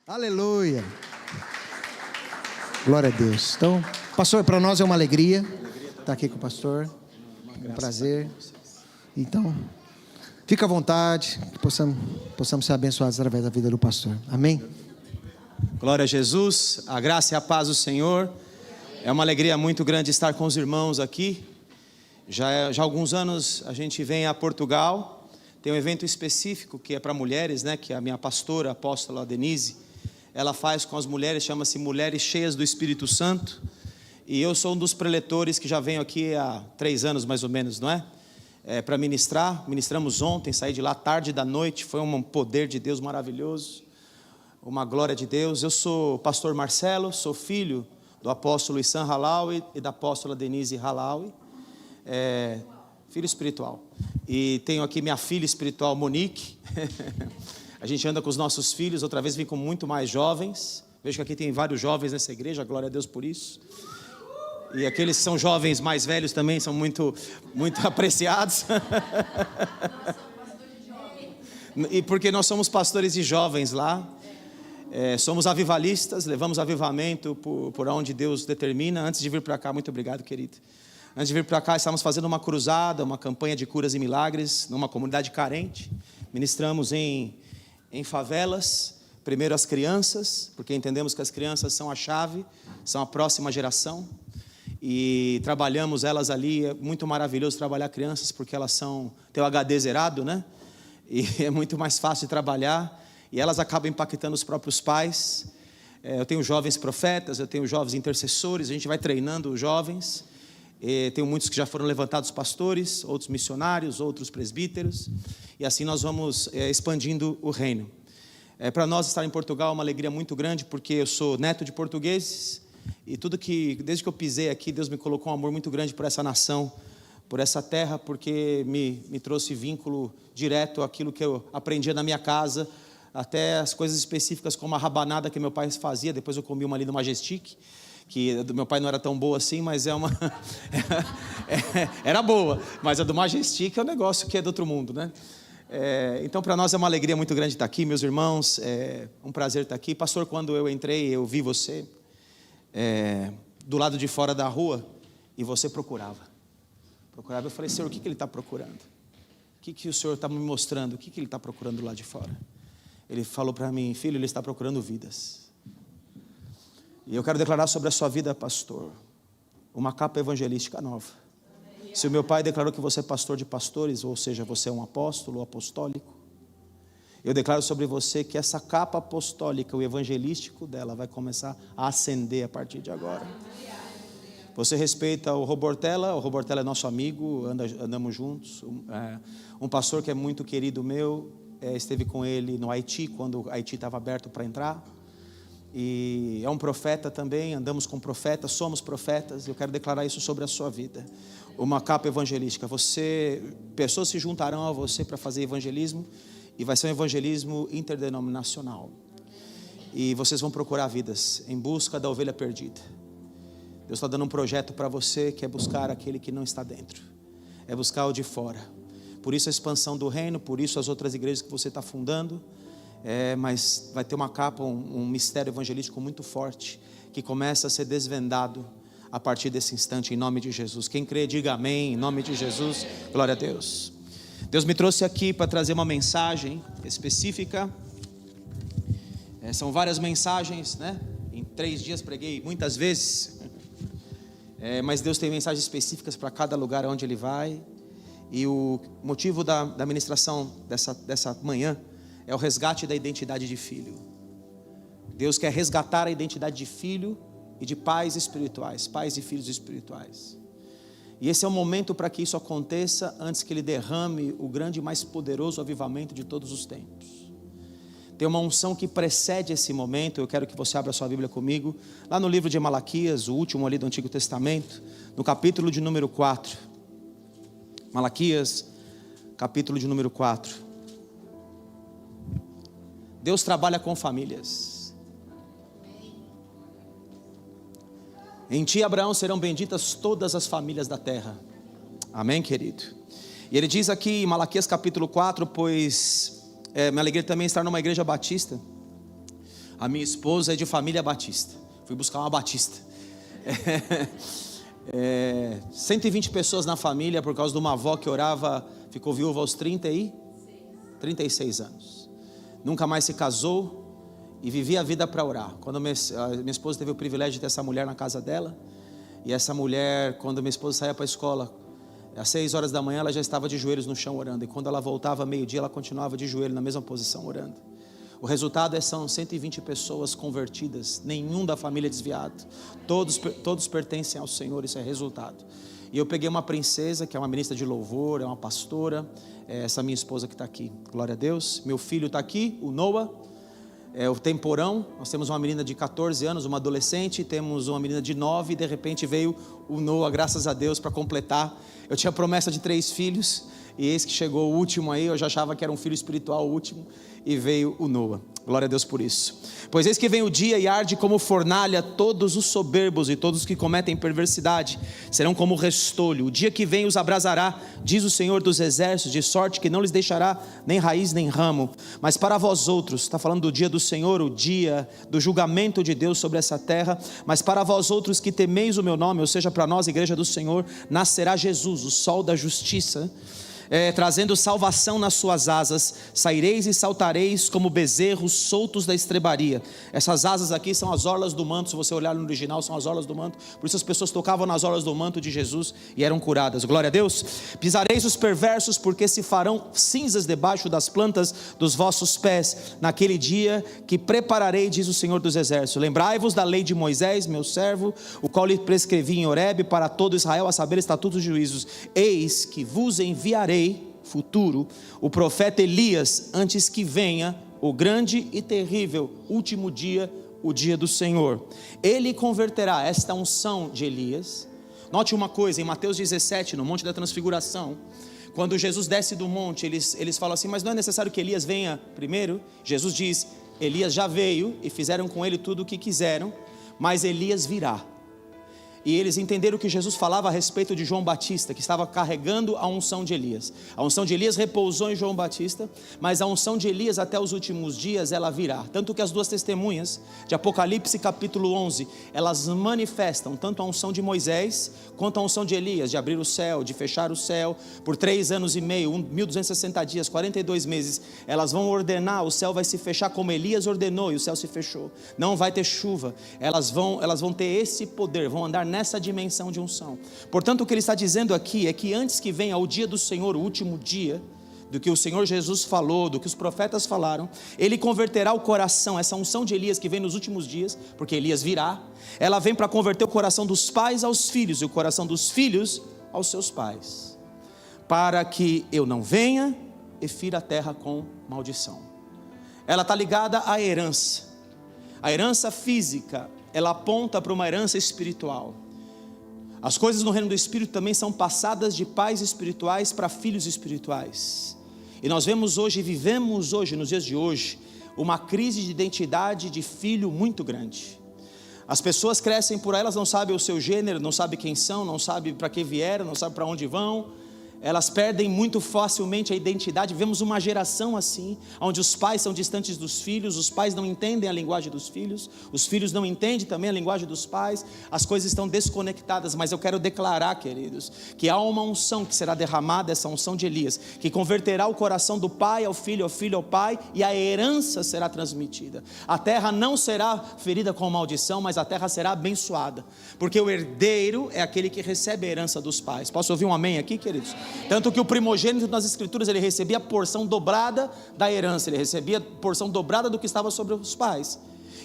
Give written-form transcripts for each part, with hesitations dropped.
Aleluia. Glória a Deus. Então, pastor, para nós é uma alegria estar aqui com o pastor. Um prazer. Então, fica à vontade, que possamos ser abençoados através da vida do pastor. Amém? Glória a Jesus, a graça e a paz do Senhor. É uma alegria muito grande estar com os irmãos aqui. Já há alguns anos a gente vem a Portugal. Tem um evento específico que é para mulheres, né? Que a minha pastora, a apóstola Denise, ela faz com as mulheres, chama-se Mulheres Cheias do Espírito Santo. E eu sou um dos preletores que já venho aqui há 3 anos mais ou menos, não é? Para ministrar. Ministramos ontem, saí de lá tarde da noite. Foi um poder de Deus maravilhoso, uma glória de Deus. Eu sou o pastor Marcelo, sou filho do apóstolo Issan Halawi e da apóstola Denise Halawi, filho espiritual. E tenho aqui minha filha espiritual Monique. A gente anda com os nossos filhos, outra vez vim com muito mais jovens. Vejo que aqui tem vários jovens nessa igreja, glória a Deus por isso. E aqueles que são jovens mais velhos também são muito apreciados. E porque nós somos pastores de jovens lá. Somos avivalistas, levamos avivamento por onde Deus determina. Antes de vir para cá, muito obrigado, querido. Antes de vir para cá, estávamos fazendo uma cruzada, uma campanha de curas e milagres numa comunidade carente. Ministramos em favelas, primeiro as crianças, porque entendemos que as crianças são a chave, são a próxima geração. E trabalhamos elas ali. É muito maravilhoso trabalhar crianças, porque elas têm o HD zerado, né? E é muito mais fácil de trabalhar. E elas acabam impactando os próprios pais. Eu tenho jovens profetas, eu tenho jovens intercessores, a gente vai treinando os jovens. Tenho muitos que já foram levantados pastores, outros missionários, outros presbíteros. E assim nós vamos expandindo o reino. Para nós estar em Portugal é uma alegria muito grande, porque eu sou neto de portugueses. E desde que eu pisei aqui, Deus me colocou um amor muito grande por essa nação, por essa terra, porque me trouxe vínculo direto àquilo que eu aprendia na minha casa, até as coisas específicas como a rabanada que meu pai fazia. Depois eu comi uma ali no Majestic, que do meu pai não era tão boa assim, mas era boa, mas a do Majestic é um negócio que é do outro mundo, né? Então para nós é uma alegria muito grande estar aqui, meus irmãos. É um prazer estar aqui. Pastor, quando eu entrei, eu vi você do lado de fora da rua, e você procurava. Eu falei: Senhor, o que ele está procurando? O que o Senhor está me mostrando? O que ele está procurando lá de fora? Ele falou para mim: filho, ele está procurando vidas. E eu quero declarar sobre a sua vida, pastor, uma capa evangelística nova. Se o meu pai declarou que você é pastor de pastores, ou seja, você é um apóstolo, apostólico, eu declaro sobre você que essa capa apostólica, o evangelístico dela, vai começar a acender a partir de agora. Você respeita o Robortella é nosso amigo, andamos juntos. Um pastor que é muito querido meu, esteve com ele no Haiti, quando o Haiti estava aberto para entrar. E é um profeta também, andamos com profetas, somos profetas. Eu quero declarar isso sobre a sua vida. Uma capa evangelística. Pessoas se juntarão a você para fazer evangelismo, e vai ser um evangelismo interdenominacional. E vocês vão procurar vidas em busca da ovelha perdida. Deus está dando um projeto para você, que é buscar aquele que não está dentro, é buscar o de fora. Por isso a expansão do reino, por isso as outras igrejas que você está fundando. Mas vai ter uma capa, um mistério evangelístico muito forte, que começa a ser desvendado a partir desse instante, em nome de Jesus. Quem crê, diga amém, em nome de Jesus. Glória a Deus. Deus me trouxe aqui para trazer uma mensagem específica. São várias mensagens, né? Em 3 dias preguei muitas vezes. Mas Deus tem mensagens específicas para cada lugar onde Ele vai. E o motivo da ministração dessa manhã é o resgate da identidade de filho. Deus quer resgatar a identidade de filho e de pais espirituais, pais e filhos espirituais. E esse é o momento para que isso aconteça, antes que Ele derrame o grande e mais poderoso avivamento de todos os tempos. Tem uma unção que precede esse momento. Eu quero que você abra sua Bíblia comigo, lá no livro de Malaquias, o último ali do Antigo Testamento, no capítulo de número 4. Malaquias, capítulo de número 4. Deus trabalha com famílias. Em ti, Abraão, serão benditas todas as famílias da terra. Amém, querido? E ele diz aqui em Malaquias capítulo 4, pois minha alegria também estar numa igreja batista, A minha esposa é de família batista. Fui buscar uma batista. 120 pessoas na família por causa de uma avó que orava, ficou viúva aos 36 anos. Nunca mais se casou e vivia a vida para orar. Quando a minha esposa teve o privilégio de ter essa mulher na casa dela, e essa mulher, quando minha esposa saía para a escola, às 6 horas da manhã ela já estava de joelhos no chão orando, e quando ela voltava meio-dia ela continuava de joelho na mesma posição orando. O resultado são 120 pessoas convertidas, nenhum da família desviado, todos pertencem ao Senhor, isso é resultado. E eu peguei uma princesa, que é uma ministra de louvor, é uma pastora, essa minha esposa que está aqui, glória a Deus. Meu filho está aqui, o Noah, o temporão. Nós temos uma menina de 14 anos, uma adolescente, temos uma menina de 9, e de repente veio o Noah, graças a Deus, para completar. Eu tinha promessa de 3 filhos, e eis que chegou o último aí, eu já achava que era um filho espiritual o último, e veio o Noah, glória a Deus por isso. Pois eis que vem o dia e arde como fornalha todos os soberbos, e todos os que cometem perversidade serão como restolho. O dia que vem os abrasará, diz o Senhor dos exércitos, de sorte que não lhes deixará nem raiz nem ramo. Mas para vós outros, está falando do dia do Senhor, o dia do julgamento de Deus sobre essa terra, mas para vós outros que temeis o meu nome, ou seja, para nós, igreja do Senhor, nascerá Jesus, o sol da justiça, trazendo salvação nas suas asas. Saireis e saltareis como bezerros soltos da estrebaria. Essas asas aqui são as orlas do manto. Se você olhar no original, são as orlas do manto. Por isso as pessoas tocavam nas orlas do manto de Jesus e eram curadas, glória a Deus. Pisareis os perversos, porque se farão cinzas debaixo das plantas dos vossos pés, naquele dia que prepararei, diz o Senhor dos exércitos. Lembrai-vos da lei de Moisés, meu servo, o qual lhe prescrevi em Horebe para todo Israel, a saber, estatutos e juízos. Eis que vos enviarei, futuro, o profeta Elias, antes que venha o grande e terrível último dia, o dia do Senhor. Ele converterá esta unção de Elias. Note uma coisa, em Mateus 17, no Monte da Transfiguração, quando Jesus desce do monte, eles falam assim, mas não é necessário que Elias venha primeiro? Jesus diz, Elias já veio e fizeram com ele tudo o que quiseram, mas Elias virá. E eles entenderam que Jesus falava a respeito de João Batista, que estava carregando a unção de Elias. A unção de Elias repousou em João Batista, mas a unção de Elias até os últimos dias ela virá. Tanto que as 2 testemunhas de Apocalipse capítulo 11, elas manifestam tanto a unção de Moisés, quanto a unção de Elias, de abrir o céu, de fechar o céu, por 3 anos e meio, 1260 dias, 42 meses, elas vão ordenar, o céu vai se fechar como Elias ordenou, e o céu se fechou. Não vai ter chuva, elas vão ter esse poder, vão andar nessa dimensão de unção. Portanto, o que ele está dizendo aqui é que antes que venha o dia do Senhor, o último dia, do que o Senhor Jesus falou, do que os profetas falaram, ele converterá o coração, essa unção de Elias que vem nos últimos dias, porque Elias virá, ela vem para converter o coração dos pais aos filhos, e o coração dos filhos aos seus pais, para que eu não venha e fira a terra com maldição. Ela está ligada à herança. A herança física, ela aponta para uma herança espiritual. As coisas no reino do Espírito também são passadas de pais espirituais para filhos espirituais. E nós vemos hoje, vivemos hoje, nos dias de hoje, uma crise de identidade de filho muito grande. As pessoas crescem por aí, elas não sabem o seu gênero, não sabem quem são, não sabem para que vieram, não sabem para onde vão. Elas perdem muito facilmente a identidade. Vemos uma geração assim, onde os pais são distantes dos filhos, os pais não entendem a linguagem dos filhos, os filhos não entendem também a linguagem dos pais, as coisas estão desconectadas. Mas eu quero declarar, queridos, que há uma unção que será derramada, essa unção de Elias, que converterá o coração do pai ao filho ao pai, e a herança será transmitida. A terra não será ferida com maldição, mas a terra será abençoada, porque o herdeiro é aquele que recebe a herança dos pais. Posso ouvir um amém aqui, queridos? Tanto que o primogênito nas escrituras, ele recebia a porção dobrada da herança, ele recebia a porção dobrada do que estava sobre os pais.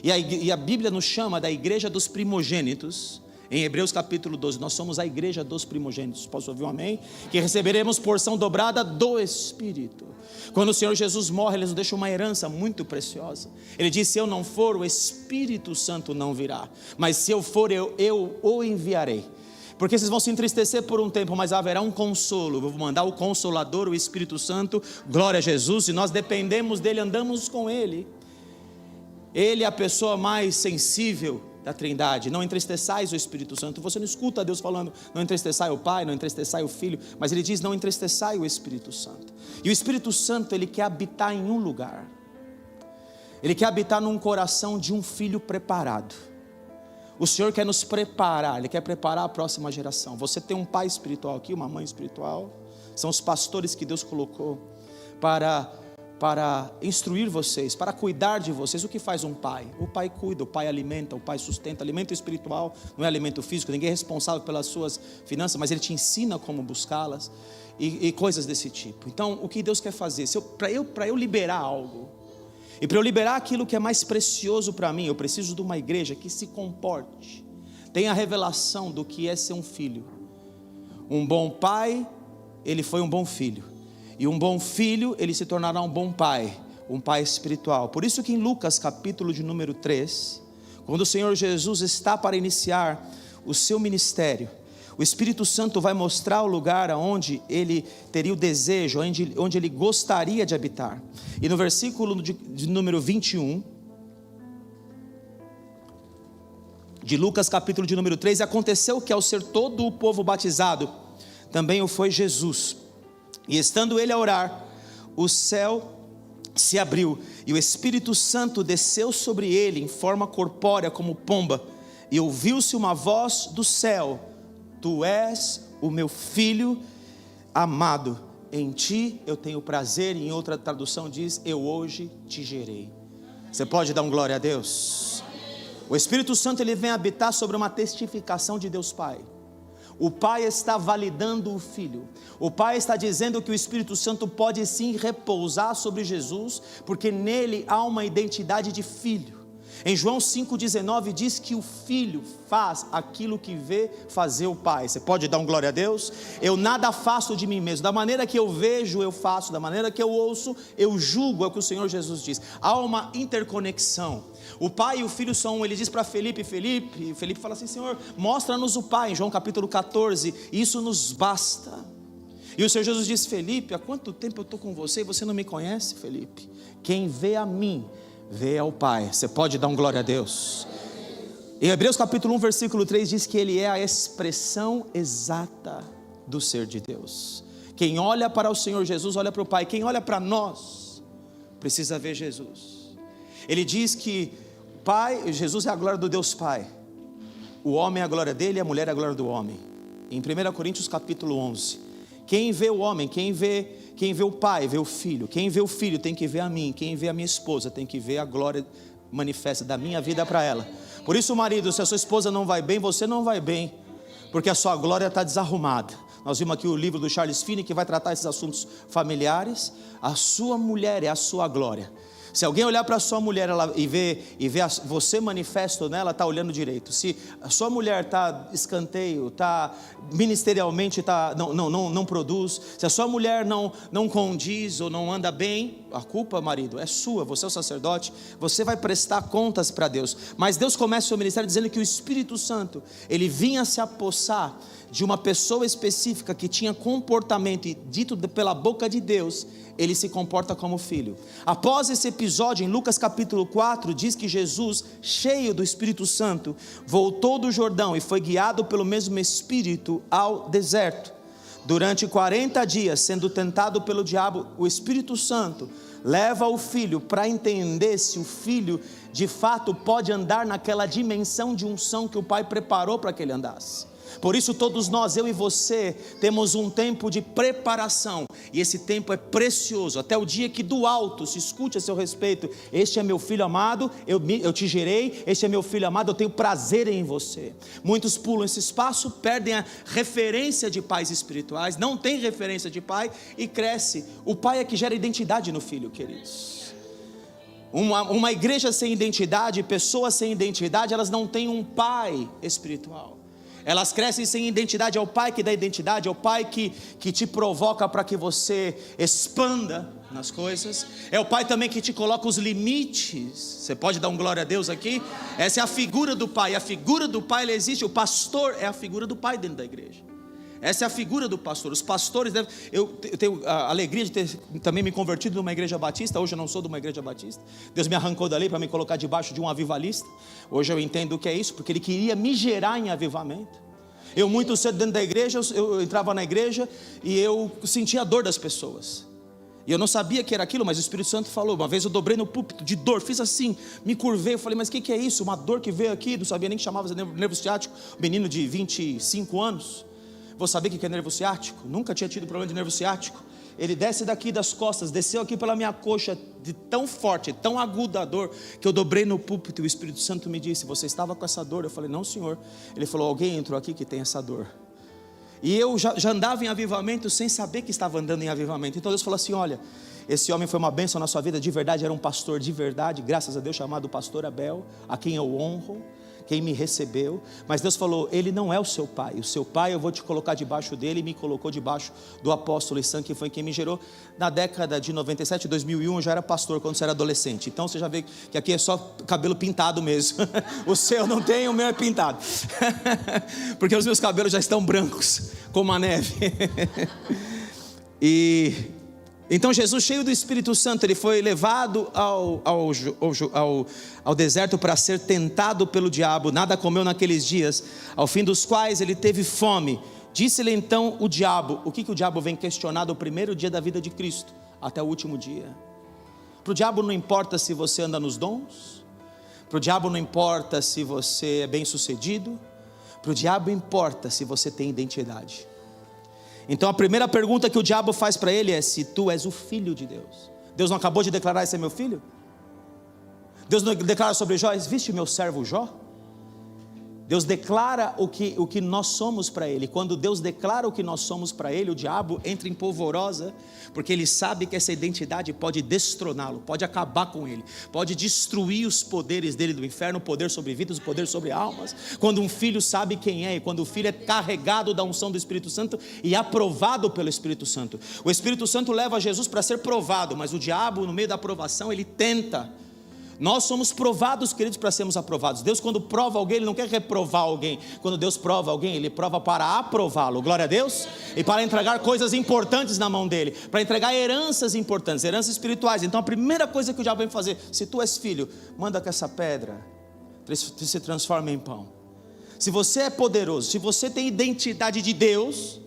E a Bíblia nos chama da igreja dos primogênitos. Em Hebreus capítulo 12, nós somos a igreja dos primogênitos. Posso ouvir um amém? Que receberemos porção dobrada do Espírito. Quando o Senhor Jesus morre, Ele nos deixa uma herança muito preciosa. Ele disse, se eu não for, o Espírito Santo não virá, mas se eu for, eu o enviarei. Porque vocês vão se entristecer por um tempo, mas haverá um consolo. Eu vou mandar o Consolador, o Espírito Santo, glória a Jesus, e nós dependemos dele, andamos com ele. Ele é a pessoa mais sensível da Trindade. Não entristeçais o Espírito Santo. Você não escuta Deus falando, não entristeçai o Pai, não entristeçai o Filho, mas ele diz, não entristeçai o Espírito Santo. E o Espírito Santo, ele quer habitar em um lugar. Ele quer habitar num coração de um filho preparado. O Senhor quer nos preparar, Ele quer preparar a próxima geração. Você tem um pai espiritual aqui, uma mãe espiritual. São os pastores que Deus colocou para instruir vocês, para cuidar de vocês. O que faz um pai? O pai cuida, o pai alimenta, o pai sustenta. Alimento espiritual não é alimento físico. Ninguém é responsável pelas suas finanças, mas Ele te ensina como buscá-las e coisas desse tipo. Então, o que Deus quer fazer? Para eu liberar algo, e para eu liberar aquilo que é mais precioso para mim, eu preciso de uma igreja que se comporte, tenha a revelação do que é ser um filho. Um bom pai, ele foi um bom filho. E um bom filho, ele se tornará um bom pai, um pai espiritual. Por isso que em Lucas capítulo de número 3, quando o Senhor Jesus está para iniciar o seu ministério, o Espírito Santo vai mostrar o lugar onde ele teria o desejo, onde ele gostaria de habitar. E no versículo de número 21, de Lucas capítulo de número 3, aconteceu que ao ser todo o povo batizado, também o foi Jesus. E estando ele a orar, o céu se abriu, e o Espírito Santo desceu sobre ele em forma corpórea como pomba, e ouviu-se uma voz do céu: Tu és o meu filho amado, em ti eu tenho prazer. Em outra tradução diz: eu hoje te gerei. Você pode dar um glória a Deus? O Espírito Santo, ele vem habitar sobre uma testificação de Deus Pai. O Pai está validando o Filho. O Pai está dizendo que o Espírito Santo pode sim repousar sobre Jesus, porque nele há uma identidade de filho. Em João 5,19 diz que o filho faz aquilo que vê fazer o pai. Você pode dar um glória a Deus? Eu nada faço de mim mesmo, da maneira que eu vejo eu faço, da maneira que eu ouço eu julgo, é o que o Senhor Jesus diz. Há uma interconexão. O pai e o filho são um. Ele diz para Felipe fala assim: Senhor, mostra-nos o Pai. Em João capítulo 14, isso nos basta. E o Senhor Jesus diz: Felipe, há quanto tempo eu estou com você e você não me conhece, Felipe? Quem vê a mim, vê ao Pai. Você pode dar um glória a Deus? Em Hebreus capítulo 1 versículo 3 diz que Ele é a expressão exata do ser de Deus. Quem olha para o Senhor Jesus, olha para o Pai. Quem olha para nós, precisa ver Jesus. Ele diz que Pai, Jesus é a glória do Deus Pai. O homem é a glória dele e a mulher é a glória do homem. Em 1 Coríntios capítulo 11, quem vê o homem, quem vê o pai, vê o filho. Quem vê o filho tem que ver a mim. Quem vê a minha esposa tem que ver a glória manifesta da minha vida para ela. Por isso, marido, se a sua esposa não vai bem, você não vai bem, porque a sua glória está desarrumada. Nós vimos aqui o livro do Charles Finney, que vai tratar esses assuntos familiares. A sua mulher é a sua glória. Se alguém olhar para a sua mulher e ver você manifesto nela, está olhando direito. Se a sua mulher está escanteio, está ministerialmente, não produz. Se a sua mulher não condiz ou não anda bem, a culpa, marido, é sua. Você é o sacerdote, você vai prestar contas para Deus. Mas Deus começa o seu ministério dizendo que o Espírito Santo, ele vinha se apossar de uma pessoa específica que tinha comportamento, e dito pela boca de Deus, ele se comporta como filho. Após esse episódio, em Lucas capítulo 4, diz que Jesus, cheio do Espírito Santo, voltou do Jordão e foi guiado pelo mesmo Espírito ao deserto. Durante 40 dias, sendo tentado pelo diabo, o Espírito Santo leva o filho para entender se o filho de fato pode andar naquela dimensão de unção que o Pai preparou para que ele andasse. Por isso todos nós, eu e você, temos um tempo de preparação, e esse tempo é precioso, até o dia que do alto se escute a seu respeito: este é meu filho amado, eu te gerei, este é meu filho amado, eu tenho prazer em você. Muitos pulam esse espaço, perdem a referência de pais espirituais, não tem referência de pai e cresce. O pai é que gera identidade no filho, queridos. Uma igreja sem identidade, pessoas sem identidade, elas não têm um pai espiritual. Elas crescem sem identidade. É o pai que dá identidade, é o pai que te provoca para que você expanda nas coisas. É o pai também que te coloca os limites. Você pode dar um glória a Deus aqui? Essa é a figura do pai. A figura do pai, ela existe. O pastor é a figura do pai dentro da igreja. Essa é a figura do pastor. Os pastores eu tenho a alegria de ter também me convertido numa igreja batista. Hoje eu não sou de uma igreja batista. Deus me arrancou dali para me colocar debaixo de um avivalista. Hoje eu entendo o que é isso, porque Ele queria me gerar em avivamento. Eu muito cedo dentro da igreja, eu entrava na igreja e eu sentia a dor das pessoas. E eu não sabia que era aquilo, mas o Espírito Santo falou. Uma vez eu dobrei no púlpito de dor, fiz assim, me curvei, eu falei, mas o que é isso? Uma dor que veio aqui, não sabia nem que chamava nervo ciático. Menino de 25 anos, vou saber o que é nervo ciático? Nunca tinha tido problema de nervo ciático. Ele desce daqui das costas, desceu aqui pela minha coxa, de tão forte, tão aguda a dor, que eu dobrei no púlpito e o Espírito Santo me disse, você estava com essa dor? Eu falei, não, Senhor. Ele falou, alguém entrou aqui que tem essa dor. E eu já andava em avivamento sem saber que estava andando em avivamento. Então Deus falou assim, olha, esse homem foi uma bênção na sua vida, de verdade, era um pastor de verdade, graças a Deus, chamado pastor Abel, a quem eu honro, quem me recebeu. Mas Deus falou, ele não é o seu pai eu vou te colocar debaixo dele, e me colocou debaixo do apóstolo Issan, que foi quem me gerou. Na década de 97, 2001, eu já era pastor quando você era adolescente. Então você já vê que aqui é só cabelo pintado mesmo. O seu não tem, o meu é pintado. Porque os meus cabelos já estão brancos, como a neve. Então Jesus, cheio do Espírito Santo, ele foi levado ao deserto para ser tentado pelo diabo. Nada comeu naqueles dias, ao fim dos quais ele teve fome. Disse-lhe então o diabo, o que o diabo vem questionar do primeiro dia da vida de Cristo até o último dia? Para o diabo não importa se você anda nos dons, para o diabo não importa se você é bem sucedido, para o diabo importa se você tem identidade. Então a primeira pergunta que o diabo faz para ele é se tu és o filho de Deus. Deus não acabou de declarar esse é meu filho? Deus não declara sobre Jó, viste meu servo Jó? Deus declara o que nós somos para ele. Quando Deus declara o que nós somos para ele, o diabo entra em polvorosa, porque ele sabe que essa identidade pode destroná-lo, pode acabar com ele, pode destruir os poderes dele do inferno, o poder sobre vidas, o poder sobre almas. Quando um filho sabe quem é, e quando o filho é carregado da unção do Espírito Santo e aprovado pelo Espírito Santo. O Espírito Santo leva Jesus para ser provado, mas o diabo, no meio da aprovação, ele tenta. Nós somos provados, queridos, para sermos aprovados. Deus, quando prova alguém, Ele não quer reprovar alguém. Quando Deus prova alguém, Ele prova para aprová-lo, glória a Deus. E para entregar coisas importantes na mão dEle, para entregar heranças importantes, heranças espirituais. Então a primeira coisa que o diabo vem fazer, se tu és filho, manda que essa pedra se transforme em pão. Se você é poderoso, se você tem identidade de Deus,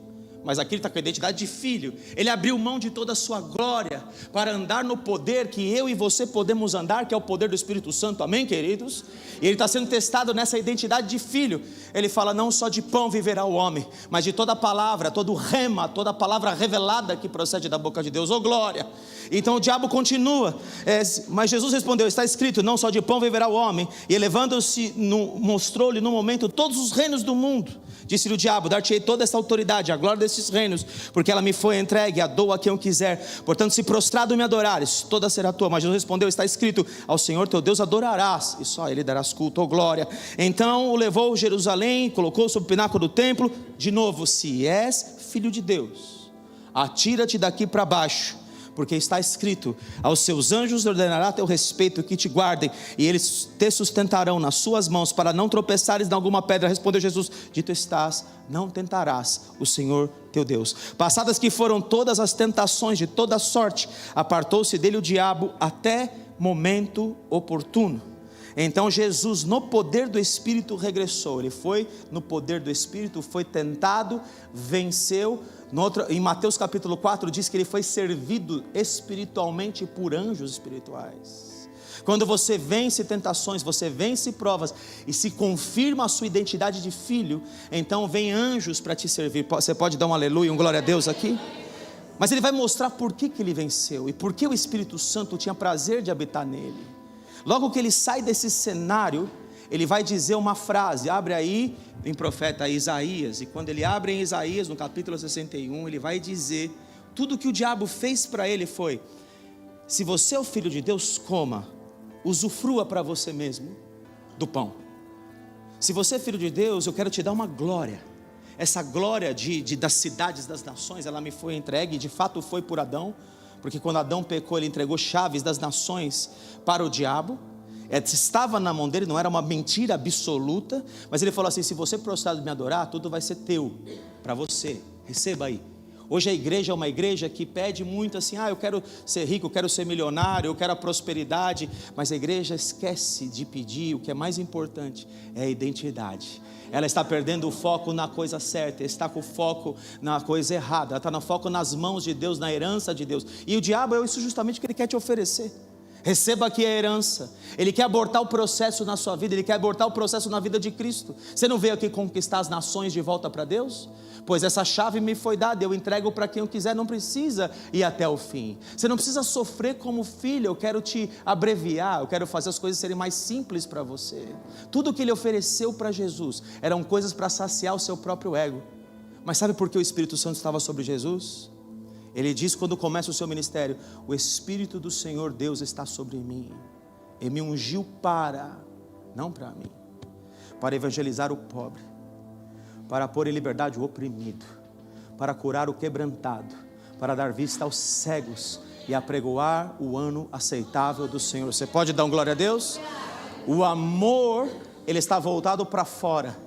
mas aqui ele está com a identidade de filho, ele abriu mão de toda a sua glória para andar no poder que eu e você podemos andar, que é o poder do Espírito Santo, amém, queridos? E ele está sendo testado nessa identidade de filho. Ele fala, não só de pão viverá o homem, mas de toda palavra, todo rema, toda palavra revelada que procede da boca de Deus, oh glória. Então o diabo continua, mas Jesus respondeu, está escrito, não só de pão viverá o homem. E elevando-se, mostrou-lhe no momento todos os reinos do mundo. Disse-lhe o diabo, dar-te-ei toda essa autoridade, a glória desses reinos, porque ela me foi entregue, a dou a quem eu quiser. Portanto, se prostrado me adorares, toda será tua. Mas Jesus respondeu, está escrito, ao Senhor teu Deus adorarás, e só a Ele darás culto, oh glória. Então o levou a Jerusalém, colocou sobre o pináculo do templo. De novo, se és filho de Deus, atira-te daqui para baixo, porque está escrito, aos seus anjos ordenará a teu respeito que te guardem, e eles te sustentarão nas suas mãos, para não tropeçares em alguma pedra. Respondeu Jesus, dito estás, não tentarás o Senhor teu Deus. Passadas que foram todas as tentações de toda sorte, apartou-se dele o diabo até momento oportuno. Então Jesus, no poder do Espírito, regressou. Ele foi no poder do Espírito, foi tentado, venceu. Em Mateus capítulo 4 diz que ele foi servido espiritualmente por anjos espirituais. Quando você vence tentações, você vence provas e se confirma a sua identidade de filho, então vem anjos para te servir. Você pode dar um aleluia, um glória a Deus aqui? Mas ele vai mostrar por que ele venceu e por que o Espírito Santo tinha prazer de habitar nele. Logo que ele sai desse cenário, ele vai dizer uma frase, abre aí em profeta Isaías, e quando ele abre em Isaías, no capítulo 61, ele vai dizer, tudo que o diabo fez para ele foi, se você é o filho de Deus, coma, usufrua para você mesmo do pão. Se você é filho de Deus, eu quero te dar uma glória. Essa glória das cidades, das nações, ela me foi entregue, de fato foi por Adão, porque quando Adão pecou, ele entregou chaves das nações para o diabo. Estava na mão dele, não era uma mentira absoluta, mas ele falou assim, se você prostrado me adorar, tudo vai ser teu, para você, receba aí. Hoje a igreja é uma igreja que pede muito assim, eu quero ser rico, eu quero ser milionário, eu quero a prosperidade, mas a igreja esquece de pedir o que é mais importante, é a identidade. Ela está perdendo o foco na coisa certa, está com o foco na coisa errada, ela está no foco nas mãos de Deus, na herança de Deus, e o diabo é isso justamente que ele quer te oferecer. Receba aqui a herança. Ele quer abortar o processo na sua vida, ele quer abortar o processo na vida de Cristo. Você não veio aqui conquistar as nações de volta para Deus? Pois essa chave me foi dada, eu entrego para quem eu quiser, não precisa ir até o fim. Você não precisa sofrer como filho, eu quero te abreviar, eu quero fazer as coisas serem mais simples para você. Tudo que ele ofereceu para Jesus eram coisas para saciar o seu próprio ego. Mas sabe por que o Espírito Santo estava sobre Jesus? Ele diz quando começa o seu ministério: o Espírito do Senhor Deus está sobre mim, Ele me ungiu não para mim, para evangelizar o pobre, para pôr em liberdade o oprimido, para curar o quebrantado, para dar vista aos cegos e apregoar o ano aceitável do Senhor. Você pode dar um glória a Deus? O amor, ele está voltado para fora.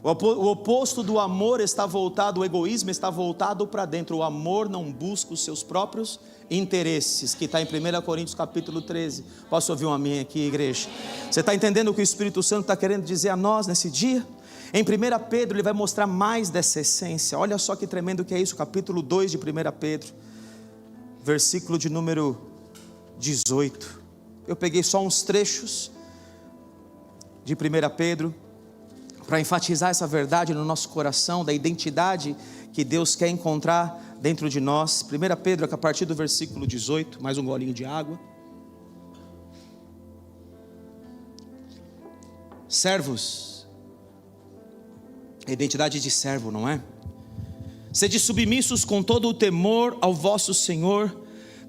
O oposto do amor está voltado, o egoísmo está voltado para dentro. O amor não busca os seus próprios interesses, que está em 1 Coríntios capítulo 13. Posso ouvir um amém aqui, igreja? Você está entendendo o que o Espírito Santo está querendo dizer a nós nesse dia? Em 1 Pedro ele vai mostrar mais dessa essência. Olha só que tremendo que é isso, capítulo 2 de 1 Pedro, versículo de número 18. Eu peguei só uns trechos de 1 Pedro, para enfatizar essa verdade no nosso coração, da identidade que Deus quer encontrar dentro de nós. 1 Pedro, a partir do versículo 18, mais um golinho de água. Servos, a identidade de servo, não é? Sede submissos com todo o temor ao vosso Senhor,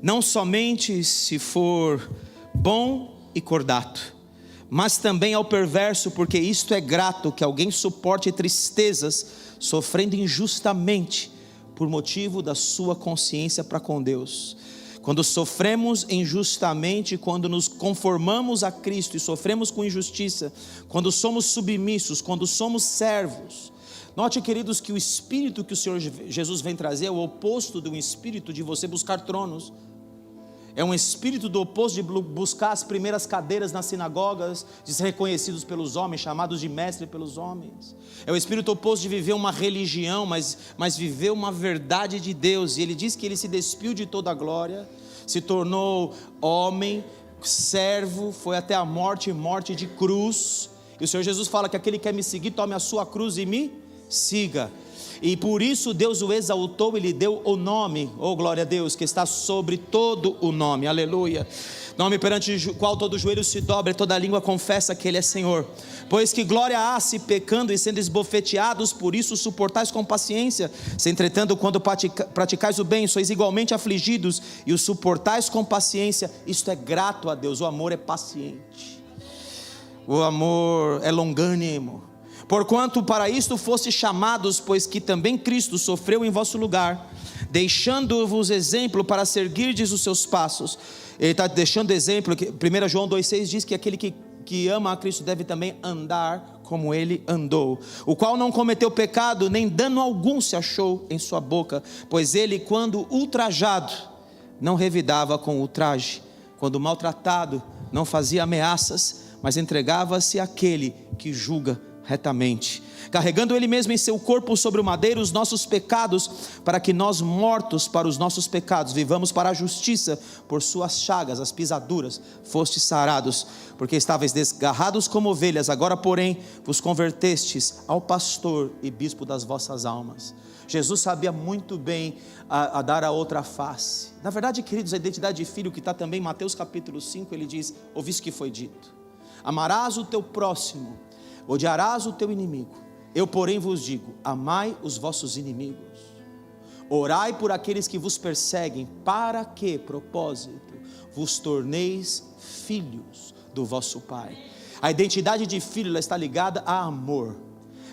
não somente se for bom e cordato, mas também ao perverso, porque isto é grato, que alguém suporte tristezas, sofrendo injustamente, por motivo da sua consciência para com Deus. Quando sofremos injustamente, quando nos conformamos a Cristo e sofremos com injustiça, quando somos submissos, quando somos servos. Note, queridos, que o espírito que o Senhor Jesus vem trazer é o oposto de um espírito de você buscar tronos. É um espírito do oposto de buscar as primeiras cadeiras nas sinagogas, de ser reconhecidos pelos homens, chamados de mestre pelos homens. É o espírito oposto de viver uma religião, mas viver uma verdade de Deus. E ele diz que ele se despiu de toda a glória, se tornou homem, servo, foi até a morte de cruz. E o Senhor Jesus fala que aquele que quer me seguir, tome a sua cruz e me siga. E por isso Deus o exaltou e lhe deu o nome, glória a Deus, que está sobre todo o nome, aleluia. Nome perante o qual todo joelho se dobra e toda língua confessa que Ele é Senhor. Pois que glória há se pecando e sendo esbofeteados, por isso suportais com paciência. Se entretanto quando praticais o bem, sois igualmente afligidos e o suportais com paciência, isto é grato a Deus. O amor é paciente, o amor é longânimo. Porquanto para isto foste chamados, pois que também Cristo sofreu em vosso lugar, deixando-vos exemplo para seguirdes os seus passos. Ele está deixando exemplo, 1 João 2,6 diz que aquele que ama a Cristo deve também andar como ele andou, o qual não cometeu pecado, nem dano algum se achou em sua boca, pois ele, quando ultrajado, não revidava com ultraje, quando maltratado, não fazia ameaças, mas entregava-se àquele que julga retamente, carregando ele mesmo em seu corpo sobre o madeiro os nossos pecados, para que nós, mortos para os nossos pecados, vivamos para a justiça. Por suas chagas, as pisaduras, fostes sarados, porque estáveis desgarrados como ovelhas, agora porém vos convertestes ao pastor e bispo das vossas almas. Jesus sabia muito bem a dar a outra face. Na verdade, queridos, a identidade de filho, que está também em Mateus capítulo 5, ele diz: ouviste o que foi dito, amarás o teu próximo, odiarás o teu inimigo. Eu porém vos digo, amai os vossos inimigos, orai por aqueles que vos perseguem, para que, propósito, vos torneis filhos do vosso Pai. A identidade de filho, ela está ligada a amor,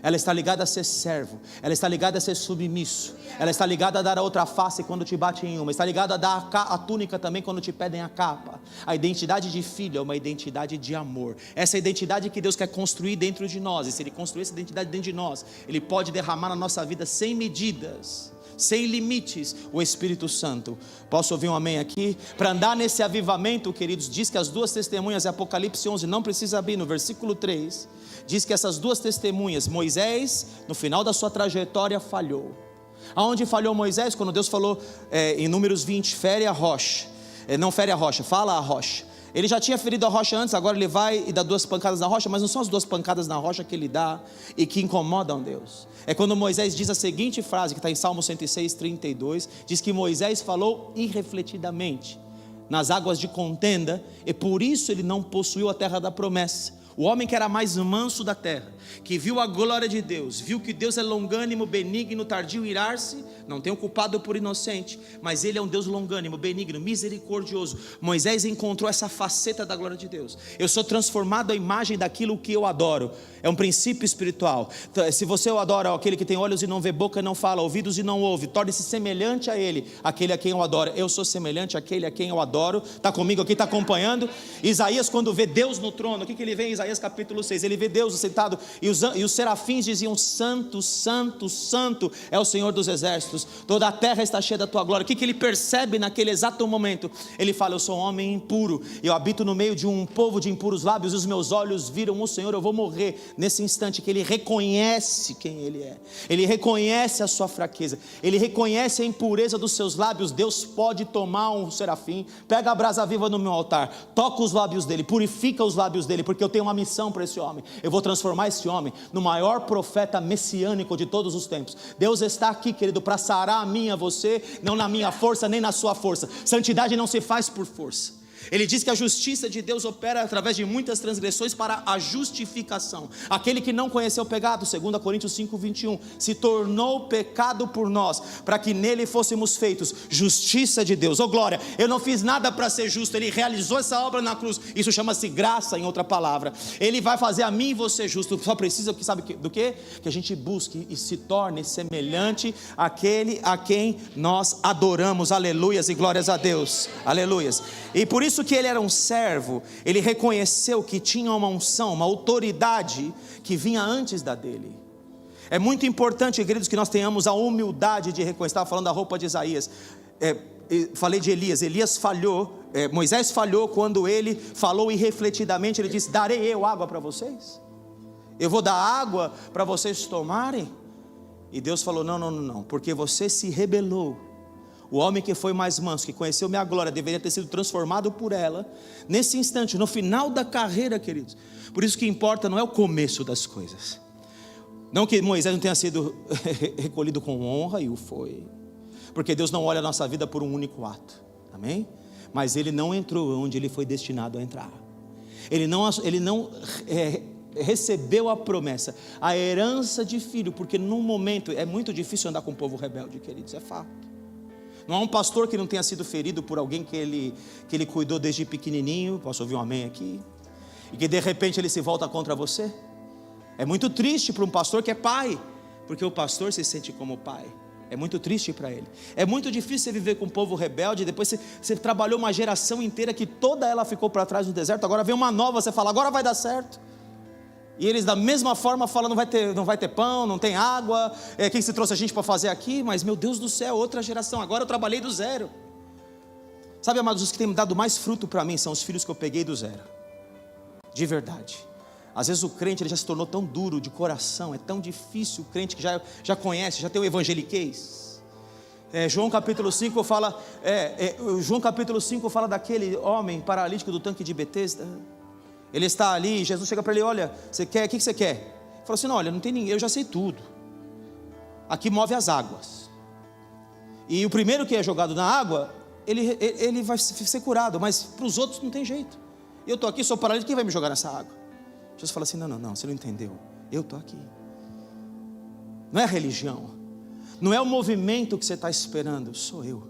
ela está ligada a ser servo, ela está ligada a ser submisso, ela está ligada a dar a outra face quando te batem em uma, está ligada a dar a túnica também quando te pedem a capa. A identidade de filho é uma identidade de amor. Essa é a identidade que Deus quer construir dentro de nós, e se Ele construir essa identidade dentro de nós, Ele pode derramar na nossa vida sem medidas, sem limites, o Espírito Santo. Posso ouvir um amém aqui? Para andar nesse avivamento, queridos, diz que as duas testemunhas, Apocalipse 11, não precisa abrir, no versículo 3, diz que essas duas testemunhas, Moisés, no final da sua trajetória, falhou. Aonde falhou Moisés? Quando Deus falou em Números 20, fere a rocha, não fere a rocha, fala a rocha. Ele já tinha ferido a rocha antes, agora ele vai e dá 2 pancadas na rocha, mas não são as 2 pancadas na rocha que ele dá e que incomodam Deus. É quando Moisés diz a seguinte frase, que está em Salmo 106, 32, diz que Moisés falou irrefletidamente nas águas de contenda, e por isso ele não possuiu a terra da promessa. O homem que era mais manso da terra, que viu a glória de Deus, viu que Deus é longânimo, benigno, tardio em irar-se, não tem o culpado por inocente, mas ele é um Deus longânimo, benigno, misericordioso. Moisés encontrou essa faceta da glória de Deus. Eu sou transformado à imagem daquilo que eu adoro. É um princípio espiritual. Se você adora aquele que tem olhos e não vê, boca e não fala, ouvidos e não ouve, torne-se semelhante a ele, aquele a quem eu adoro. Eu sou semelhante àquele a quem eu adoro. Está comigo aqui, está acompanhando? Isaías, quando vê Deus no trono, o que ele vê em Isaías capítulo 6? Ele vê Deus sentado e os serafins diziam: santo, santo, santo é o Senhor dos exércitos, toda a terra está cheia da tua glória. O que ele percebe naquele exato momento? Ele fala: eu sou um homem impuro, eu habito no meio de um povo de impuros lábios, e os meus olhos viram o Senhor, eu vou morrer. Nesse instante que ele reconhece quem ele é, ele reconhece a sua fraqueza, ele reconhece a impureza dos seus lábios. Deus pode tomar um serafim, pega a brasa viva no meu altar, toca os lábios dele, purifica os lábios dele, porque eu tenho uma missão para esse homem. Eu vou transformar esse homem no maior profeta messiânico de todos os tempos. Deus está aqui, querido, para sarar a mim e a você, não na minha força nem na sua força. Santidade não se faz por força. Ele diz que a justiça de Deus opera através de muitas transgressões para a justificação. Aquele que não conheceu o pecado, 2 Coríntios 5, 21, se tornou pecado por nós, para que nele fôssemos feitos justiça de Deus. Oh glória, eu não fiz nada para ser justo, ele realizou essa obra na cruz. Isso chama-se graça, em outra palavra. Ele vai fazer a mim e você justo. Só precisa, sabe do quê? Que a gente busque e se torne semelhante àquele a quem nós adoramos. Aleluias e glórias a Deus. Aleluias. E por isso que ele era um servo, ele reconheceu que tinha uma unção, uma autoridade que vinha antes da dele. É muito importante, queridos, que nós tenhamos a humildade de reconhecer. Estava falando da roupa de Isaías, falei de Elias falhou, Moisés falhou quando ele falou irrefletidamente. Ele disse: darei eu água para vocês? Eu vou dar água para vocês tomarem? E Deus falou: não, porque você se rebelou. O homem que foi mais manso, que conheceu minha glória, deveria ter sido transformado por ela, nesse instante, no final da carreira, queridos. Por isso que importa não é o começo das coisas. Não que Moisés não tenha sido recolhido com honra, e o foi, porque Deus não olha a nossa vida por um único ato, amém? Mas ele não entrou onde ele foi destinado a entrar. Ele não recebeu a promessa, a herança de filho, porque num momento, é muito difícil andar com o povo rebelde, queridos, é fato. Não há um pastor que não tenha sido ferido por alguém que ele cuidou desde pequenininho. Posso ouvir um amém aqui? E que de repente ele se volta contra você. É muito triste para um pastor que é pai, porque o pastor se sente como pai. É muito triste para ele. É muito difícil você viver com um povo rebelde. Depois você trabalhou uma geração inteira que toda ela ficou para trás no deserto. Agora vem uma nova, você fala: agora vai dar certo. E eles da mesma forma falam: não vai ter pão, não tem água, quem se trouxe a gente para fazer aqui? Mas meu Deus do céu, outra geração, agora eu trabalhei do zero. Sabe, amados, os que têm dado mais fruto para mim são os filhos que eu peguei do zero, de verdade. Às vezes o crente ele já se tornou tão duro de coração, é tão difícil. O crente que já conhece, já tem o evangeliquez. João capítulo 5 fala, João capítulo 5 fala daquele homem paralítico do tanque de Betesda. Ele está ali, Jesus chega para ele: olha, você quer, o que você quer? Ele falou assim: não, olha, não tem ninguém, eu já sei tudo. Aqui move as águas. E o primeiro que é jogado na água, ele vai ser curado, mas para os outros não tem jeito. Eu estou aqui, sou paralítico, quem vai me jogar nessa água? Jesus fala assim: não, você não entendeu. Eu estou aqui. Não é a religião, não é o movimento que você está esperando, sou eu.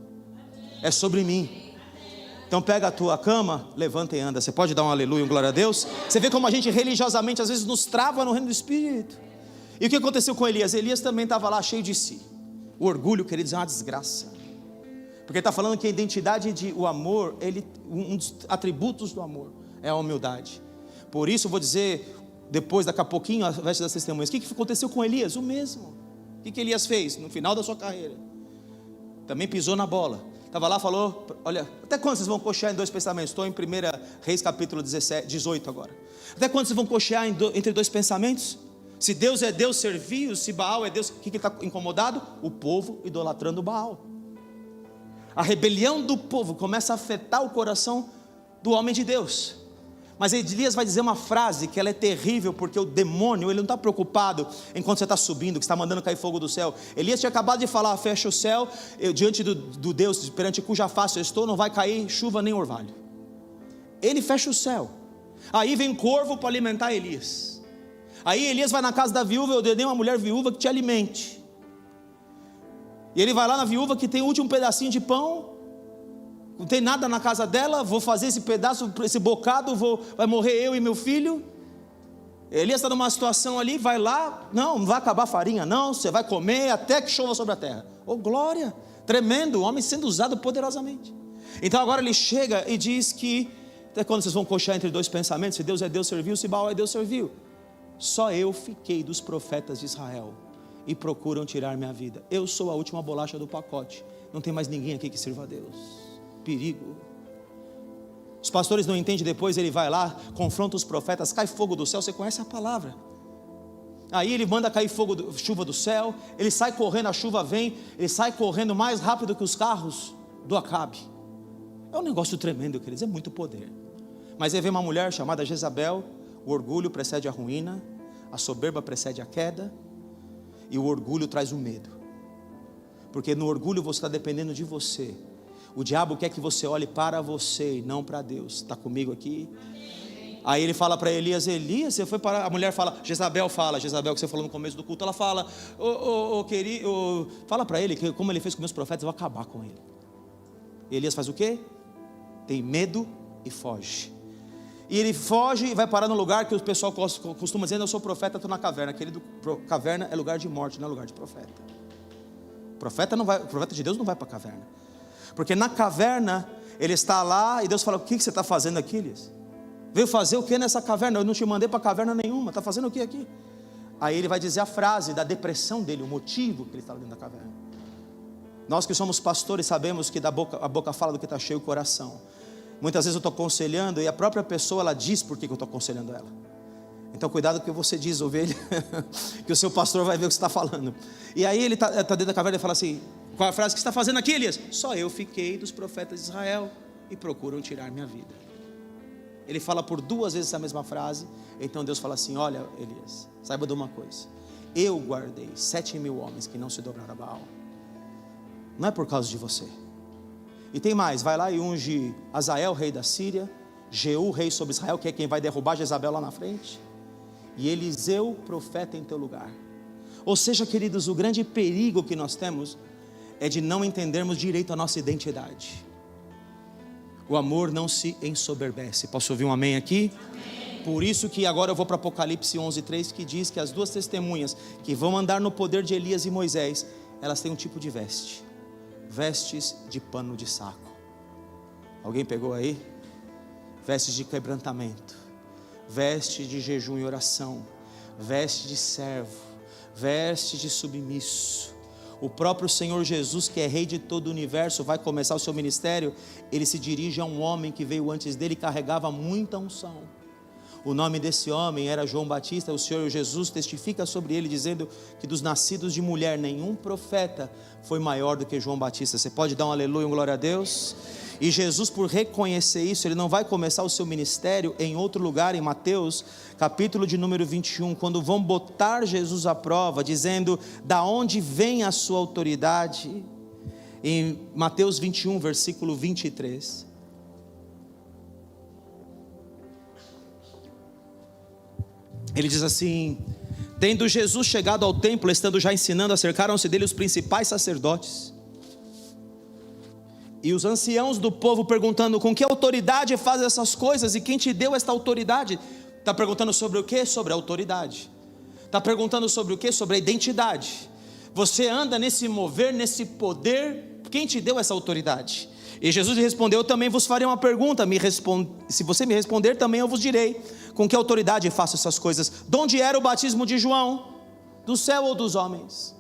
É sobre mim. Então pega a tua cama, levanta e anda. Você pode dar um aleluia, um glória a Deus? Você vê como a gente religiosamente às vezes nos trava no reino do Espírito. E o que aconteceu com Elias? Elias também estava lá cheio de si. O orgulho, queridos, é uma desgraça. Porque está falando que a identidade o amor, um dos atributos do amor é a humildade. Por isso eu vou dizer, depois, daqui a pouquinho, a veste das testemunhas, o que aconteceu com Elias? O mesmo. O que Elias fez no final da sua carreira? também pisou na bola. Estava lá, falou, olha, até quando vocês vão cochear em dois pensamentos? Estou em 1 Reis capítulo 18 agora. Até quando vocês vão cochear entre dois pensamentos? Se Deus é Deus, serviu. Se Baal é Deus, o que está incomodado? O povo idolatrando Baal. A rebelião do povo começa a afetar o coração do homem de Deus. Mas Elias vai dizer uma frase que ela é terrível, porque o demônio, ele não está preocupado enquanto você está subindo, que está mandando cair fogo do céu. Elias tinha acabado de falar, fecha o céu, diante do Deus, perante cuja face eu estou, não vai cair chuva nem orvalho. Ele fecha o céu. Aí vem corvo para alimentar Elias. Aí Elias vai na casa da viúva, eu ordenei uma mulher viúva que te alimente. E ele vai lá na viúva que tem o último pedacinho de pão, não tem nada na casa dela, vou fazer esse pedaço, esse bocado, vai morrer eu e meu filho. Elias está numa situação ali, vai lá, não vai acabar a farinha não, você vai comer até que chova sobre a terra. Oh glória, tremendo, o homem sendo usado poderosamente. Então agora ele chega e diz que, até quando vocês vão coxar entre dois pensamentos, se Deus é Deus, serviu, se Baal é Deus, serviu. Só eu fiquei dos profetas de Israel e procuram tirar minha vida. Eu sou a última bolacha do pacote, não tem mais ninguém aqui que sirva a Deus. Perigo. Os pastores não entendem, depois ele vai lá, confronta os profetas, cai fogo do céu, você conhece a palavra. Aí ele manda cair chuva do céu, ele sai correndo, a chuva vem, ele sai correndo mais rápido que os carros do Acabe. É um negócio tremendo, queridos, é muito poder. Mas aí vem uma mulher chamada Jezabel, o orgulho precede a ruína, a soberba precede a queda, e o orgulho traz o medo, porque no orgulho você está dependendo de você. O diabo quer que você olhe para você e não para Deus. Está comigo aqui? Aí ele fala para Elias, você foi para... A mulher fala, Jezabel que você falou no começo do culto. Ela fala, fala para ele que como ele fez com meus profetas, eu vou acabar com ele. E Elias faz o quê? Tem medo e foge. E ele foge e vai parar no lugar que o pessoal costuma dizer, eu sou profeta, estou na caverna. Querido, caverna é lugar de morte, não é lugar de profeta. O profeta de Deus não vai para a caverna. Porque na caverna, ele está lá e Deus fala, o que você está fazendo aqui, Elias? Veio fazer o que nessa caverna? Eu não te mandei para caverna nenhuma, está fazendo o que aqui? Aí ele vai dizer a frase da depressão dele, o motivo que ele estava dentro da caverna. Nós que somos pastores sabemos que a boca fala do que está cheio o coração. Muitas vezes eu estou aconselhando e a própria pessoa ela diz por que eu estou aconselhando ela. Então cuidado com o que você diz, ovelha, que o seu pastor vai ver o que você está falando. E aí ele está dentro da caverna e fala assim, qual é a frase que você está fazendo aqui, Elias? Só eu fiquei dos profetas de Israel e procuram tirar minha vida. Ele fala por 2 vezes a mesma frase. Então Deus fala assim, olha Elias, saiba de uma coisa, eu guardei 7.000 homens que não se dobraram a Baal. Não é por causa de você. E tem mais, vai lá e unge Azael, rei da Síria, Jeú, rei sobre Israel, que é quem vai derrubar Jezabel lá na frente, e Eliseu, profeta em teu lugar. Ou seja, queridos, o grande perigo que nós temos é de não entendermos direito a nossa identidade. O amor não se ensoberbece. Posso ouvir um amém aqui? Amém. Por isso que agora eu vou para Apocalipse 11:3, que diz que as 2 testemunhas que vão andar no poder de Elias e Moisés, elas têm um tipo de veste, vestes de pano de saco. Alguém pegou aí? Vestes de quebrantamento, veste de jejum e oração, veste de servo, veste de submisso. O próprio Senhor Jesus, que é rei de todo o universo, vai começar o seu ministério. Ele se dirige a um homem que veio antes dele e carregava muita unção. O nome desse homem era João Batista. O Senhor Jesus testifica sobre ele, dizendo que dos nascidos de mulher, nenhum profeta foi maior do que João Batista. Você pode dar um aleluia, um glória a Deus? E Jesus, por reconhecer isso, ele não vai começar o seu ministério em outro lugar, em Mateus, capítulo de número 21, quando vão botar Jesus à prova, dizendo, da onde vem a sua autoridade? Em Mateus 21, versículo 23. Ele diz assim, tendo Jesus chegado ao templo, estando já ensinando, acercaram-se dele os principais sacerdotes e os anciãos do povo, perguntando, com que autoridade faz essas coisas e quem te deu esta autoridade? Está perguntando sobre o que? Sobre a autoridade. Está perguntando sobre o que? Sobre a identidade. Você anda nesse mover, nesse poder, quem te deu essa autoridade? E Jesus lhe respondeu, eu também vos farei uma pergunta, se você me responder, também eu vos direi, com que autoridade faço essas coisas? De onde era o batismo de João? Do céu ou dos homens?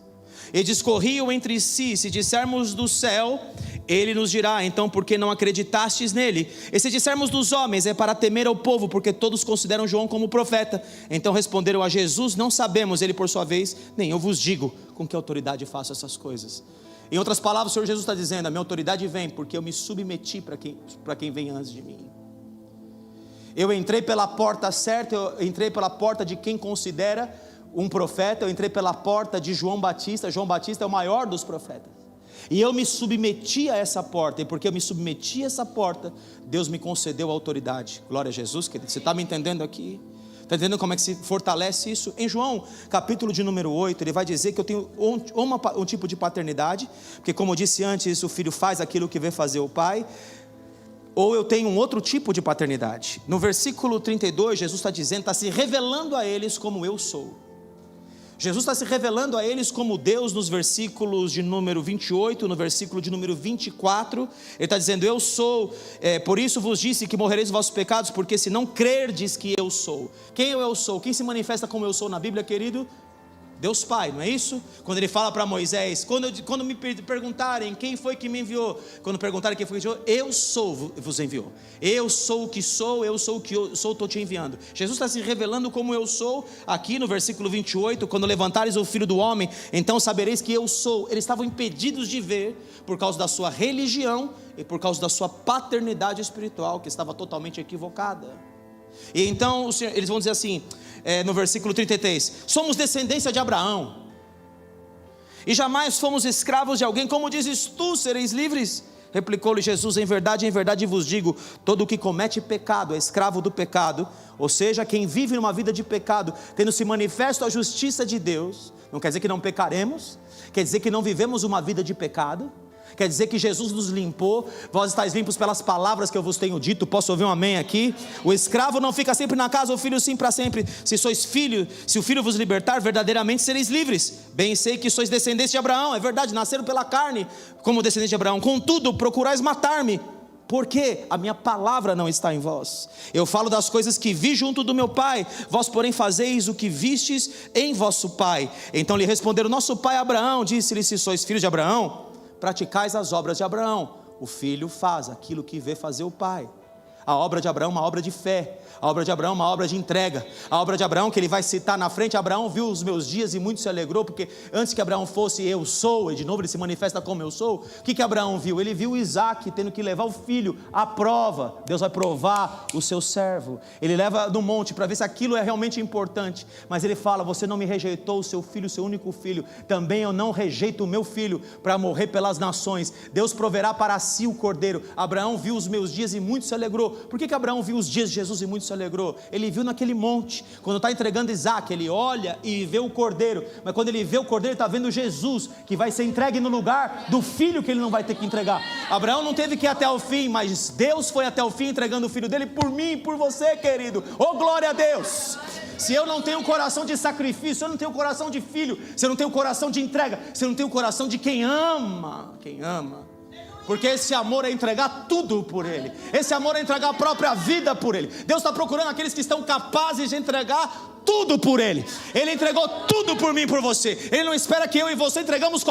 e discorriam entre si: se dissermos do céu, ele nos dirá, então por que não acreditastes nele? E se dissermos dos homens, é para temer ao povo, porque todos consideram João como profeta. Então responderam a Jesus: não sabemos. Ele por sua vez: nem eu vos digo com que autoridade faço essas coisas. Em outras palavras, o Senhor Jesus está dizendo: a minha autoridade vem porque eu me submeti para quem vem antes de mim. Eu entrei pela porta certa, eu entrei pela porta de quem considera um profeta, eu entrei pela porta de João Batista. João Batista é o maior dos profetas, e eu me submeti a essa porta, e porque eu me submeti a essa porta, Deus me concedeu a autoridade. Glória a Jesus, querido. Você está me entendendo aqui? Está entendendo como é que se fortalece isso? Em João, capítulo de número 8, ele vai dizer que eu tenho um tipo de paternidade, porque como eu disse antes, o filho faz aquilo que vê fazer o pai, ou eu tenho um outro tipo de paternidade. No versículo 32, Jesus está dizendo, está se revelando a eles como eu sou. Jesus está se revelando a eles como Deus nos versículos de número 28, no versículo de número 24, ele está dizendo: eu sou, por isso vos disse que morrereis os vossos pecados, porque se não crerdes que eu sou. Quem eu sou? Quem se manifesta como eu sou na Bíblia, querido? Deus Pai, não é isso? Quando ele fala para Moisés: quando me perguntarem quem foi que me enviou, quando perguntarem quem foi que me enviou, eu sou, vos enviou. Eu sou o que sou, eu sou o que eu sou, estou te enviando. Jesus está se revelando como eu sou, aqui no versículo 28, quando levantares o Filho do Homem, então sabereis que eu sou. Eles estavam impedidos de ver, por causa da sua religião, e por causa da sua paternidade espiritual, que estava totalmente equivocada. E então eles vão dizer assim, no versículo 33, somos descendência de Abraão, e jamais fomos escravos de alguém. Como dizes tu, sereis livres? Replicou-lhe Jesus: em verdade vos digo, todo o que comete pecado é escravo do pecado. Ou seja, quem vive numa vida de pecado, tendo se manifesto a justiça de Deus, não quer dizer que não pecaremos, quer dizer que não vivemos uma vida de pecado, quer dizer que Jesus nos limpou. Vós estáis limpos pelas palavras que eu vos tenho dito. Posso ouvir um amém aqui? O escravo não fica sempre na casa, o filho sim para sempre. Se sois filho, se o filho vos libertar, verdadeiramente sereis livres. Bem sei que sois descendentes de Abraão, é verdade, nasceram pela carne como descendentes de Abraão. Contudo, procurais matar-me, porque a minha palavra não está em vós. Eu falo das coisas que vi junto do meu pai, vós porém fazeis o que vistes em vosso pai. Então lhe responderam: nosso pai Abraão. Disse-lhe: se sois filhos de Abraão, praticais as obras de Abraão. O filho faz aquilo que vê fazer o pai. A obra de Abraão é uma obra de fé. A obra de Abraão é uma obra de entrega. A obra de Abraão, que ele vai citar na frente: Abraão viu os meus dias e muito se alegrou, porque antes que Abraão fosse eu sou, e de novo ele se manifesta como eu sou. O que Abraão viu? Ele viu Isaac tendo que levar o filho à prova. Deus vai provar o seu servo. Ele leva no monte para ver se aquilo é realmente importante, mas ele fala: você não me rejeitou o seu filho, o seu único filho, também eu não rejeito o meu filho para morrer pelas nações. Deus proverá para si o cordeiro. Abraão viu os meus dias e muito se alegrou. Por que Abraão viu os dias de Jesus e muito se alegrou? Ele viu naquele monte, quando está entregando Isaac, ele olha e vê o cordeiro, mas quando ele vê o cordeiro, ele está vendo Jesus, que vai ser entregue no lugar do filho que ele não vai ter que entregar. Abraão não teve que ir até o fim, mas Deus foi até o fim, entregando o filho dele por mim e por você, querido. Oh, glória a Deus! Se eu não tenho coração de sacrifício, se eu não tenho coração de filho, se eu não tenho coração de entrega, se eu não tenho coração de quem ama, porque esse amor é entregar tudo por Ele, esse amor é entregar a própria vida por Ele. Deus está procurando aqueles que estão capazes de entregar tudo por Ele. Ele entregou tudo por mim e por você. Ele não espera que eu e você entreguemos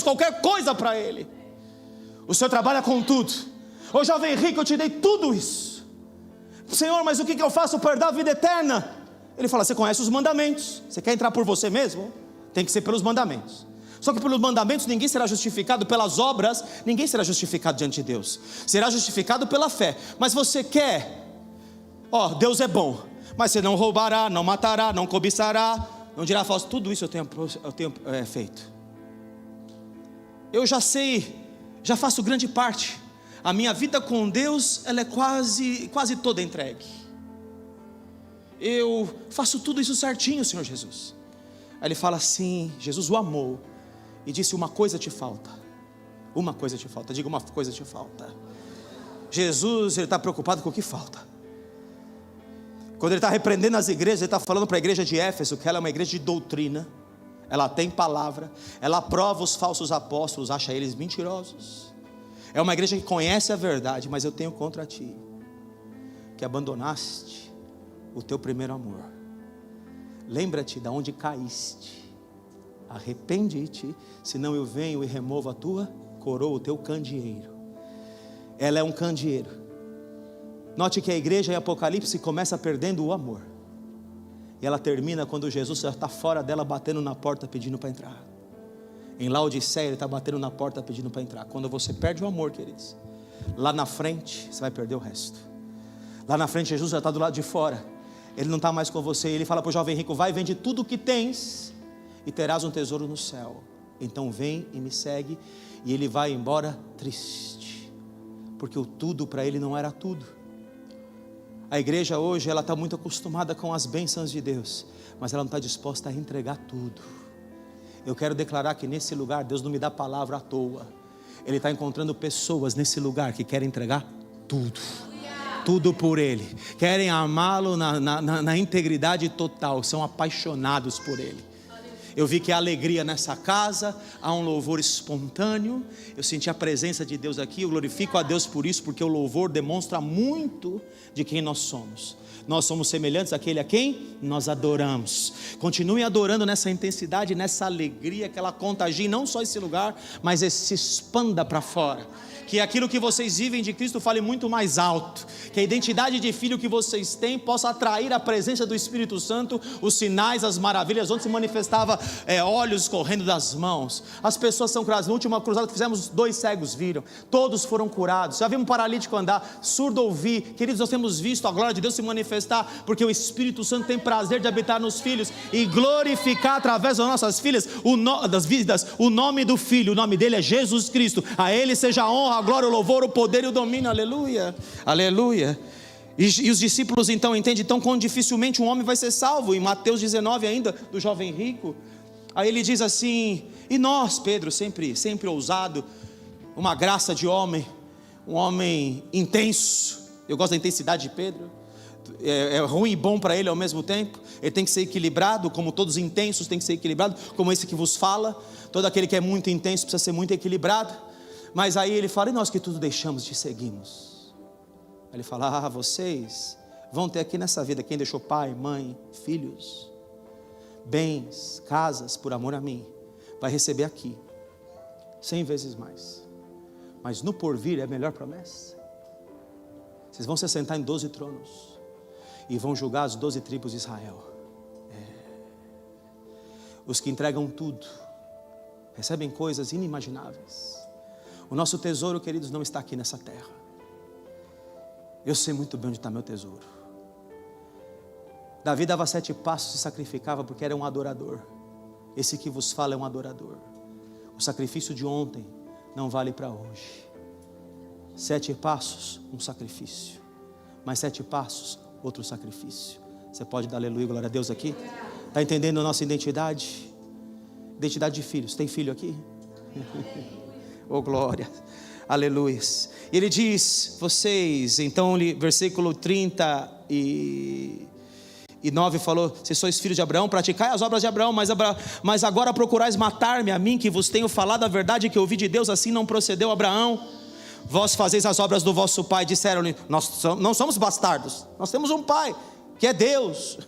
qualquer coisa para Ele. O Senhor trabalha com tudo. Ô jovem rico, eu te dei tudo isso. Senhor, mas o que eu faço para dar a vida eterna? Ele fala: você conhece os mandamentos. Você quer entrar por você mesmo? Tem que ser pelos mandamentos. Só que pelos mandamentos ninguém será justificado, pelas obras ninguém será justificado diante de Deus. Será justificado pela fé. Mas você quer, Deus é bom, mas você não roubará, não matará, não cobiçará, não dirá falso. Tudo isso eu tenho feito. Eu já sei, já faço grande parte. A minha vida com Deus, ela é quase toda entregue. Eu faço tudo isso certinho, Senhor Jesus. Aí ele fala assim, Jesus o amou e disse: uma coisa te falta. Uma coisa te falta. Diga: uma coisa te falta. Jesus, ele está preocupado com o que falta. Quando ele está repreendendo as igrejas, ele está falando para a igreja de Éfeso que ela é uma igreja de doutrina. Ela tem palavra, ela prova os falsos apóstolos, acha eles mentirosos. É uma igreja que conhece a verdade, mas eu tenho contra ti que abandonaste o teu primeiro amor. Lembra-te de onde caíste. arrepende-te, senão eu venho e removo a tua coroa, o teu candeeiro. Ela é um candeeiro. Note que a igreja em Apocalipse começa perdendo o amor, e ela termina quando Jesus já está fora dela, batendo na porta pedindo para entrar. Em Laodiceia ele está batendo na porta pedindo para entrar. Quando você perde o amor, queridos, lá na frente você vai perder o resto. Lá na frente Jesus já está do lado de fora, ele não está mais com você. Ele fala para o jovem rico: vai, vende tudo o que tens e terás um tesouro no céu. Então vem e me segue. E ele vai embora triste, porque o tudo para ele não era tudo. A igreja hoje, ela está muito acostumada com as bênçãos de Deus, mas ela não está disposta a entregar tudo. Eu quero declarar que nesse lugar, Deus não me dá palavra à toa. Ele está encontrando pessoas nesse lugar que querem entregar tudo. Tudo por Ele. Querem amá-lo na integridade total. São apaixonados por Ele. Eu vi que há alegria nessa casa, há um louvor espontâneo. Eu senti a presença de Deus aqui. Eu glorifico a Deus por isso, porque o louvor demonstra muito de quem nós somos. Nós somos semelhantes àquele a quem nós adoramos. Continue adorando nessa intensidade, nessa alegria, que ela contagie não só esse lugar, mas se expanda para fora. Que aquilo que vocês vivem de Cristo fale muito mais alto. Que a identidade de filho que vocês têm possa atrair a presença do Espírito Santo, os sinais, as maravilhas, onde se manifestava olhos correndo das mãos. As pessoas são curadas. Na última cruzada que fizemos, 2 cegos viram, todos foram curados. Já vimos um paralítico andar, surdo ouvir. Queridos, nós temos visto a glória de Deus se manifestar, porque o Espírito Santo tem prazer de habitar nos filhos e glorificar através das nossas filhas, das vidas, o nome do Filho. O nome dele é Jesus Cristo. A Ele seja a honra, a glória, o louvor, o poder e o domínio. Aleluia, aleluia. E os discípulos então entendem então quão dificilmente um homem vai ser salvo. Em Mateus 19 ainda, do jovem rico, aí ele diz assim: e nós, Pedro, sempre ousado, uma graça de homem, um homem intenso. Eu gosto da intensidade de Pedro. É ruim e bom para ele ao mesmo tempo. Ele tem que ser equilibrado, como todos intensos tem que ser equilibrado, como esse que vos fala. Todo aquele que é muito intenso precisa ser muito equilibrado. Mas aí ele fala: e nós que tudo deixamos, te seguimos. Aí ele fala: vocês vão ter aqui nessa vida, quem deixou pai, mãe, filhos, bens, casas, por amor a mim, vai receber aqui 100 vezes mais. Mas no porvir é a melhor promessa. Vocês vão se sentar em 12 tronos e vão julgar as 12 tribos de Israel. Os que entregam tudo recebem coisas inimagináveis. O nosso tesouro, queridos, não está aqui nessa terra. Eu sei muito bem onde está meu tesouro. Davi dava 7 passos e sacrificava porque era um adorador. Esse que vos fala é um adorador. O sacrifício de ontem não vale para hoje. 7 passos, um sacrifício. Mais 7 passos, outro sacrifício. Você pode dar aleluia, glória a Deus aqui? Está entendendo a nossa identidade? Identidade de filhos. Tem filho aqui? Oh glória, aleluia. E ele diz, vocês, então versículo 39 falou: se sois filhos de Abraão, praticai as obras de Abraão, mas agora procurais matar-me a mim, que vos tenho falado a verdade que ouvi de Deus. Assim não procedeu Abraão. Vós fazeis as obras do vosso pai. Disseram-lhe: nós não somos bastardos, nós temos um pai, que é Deus.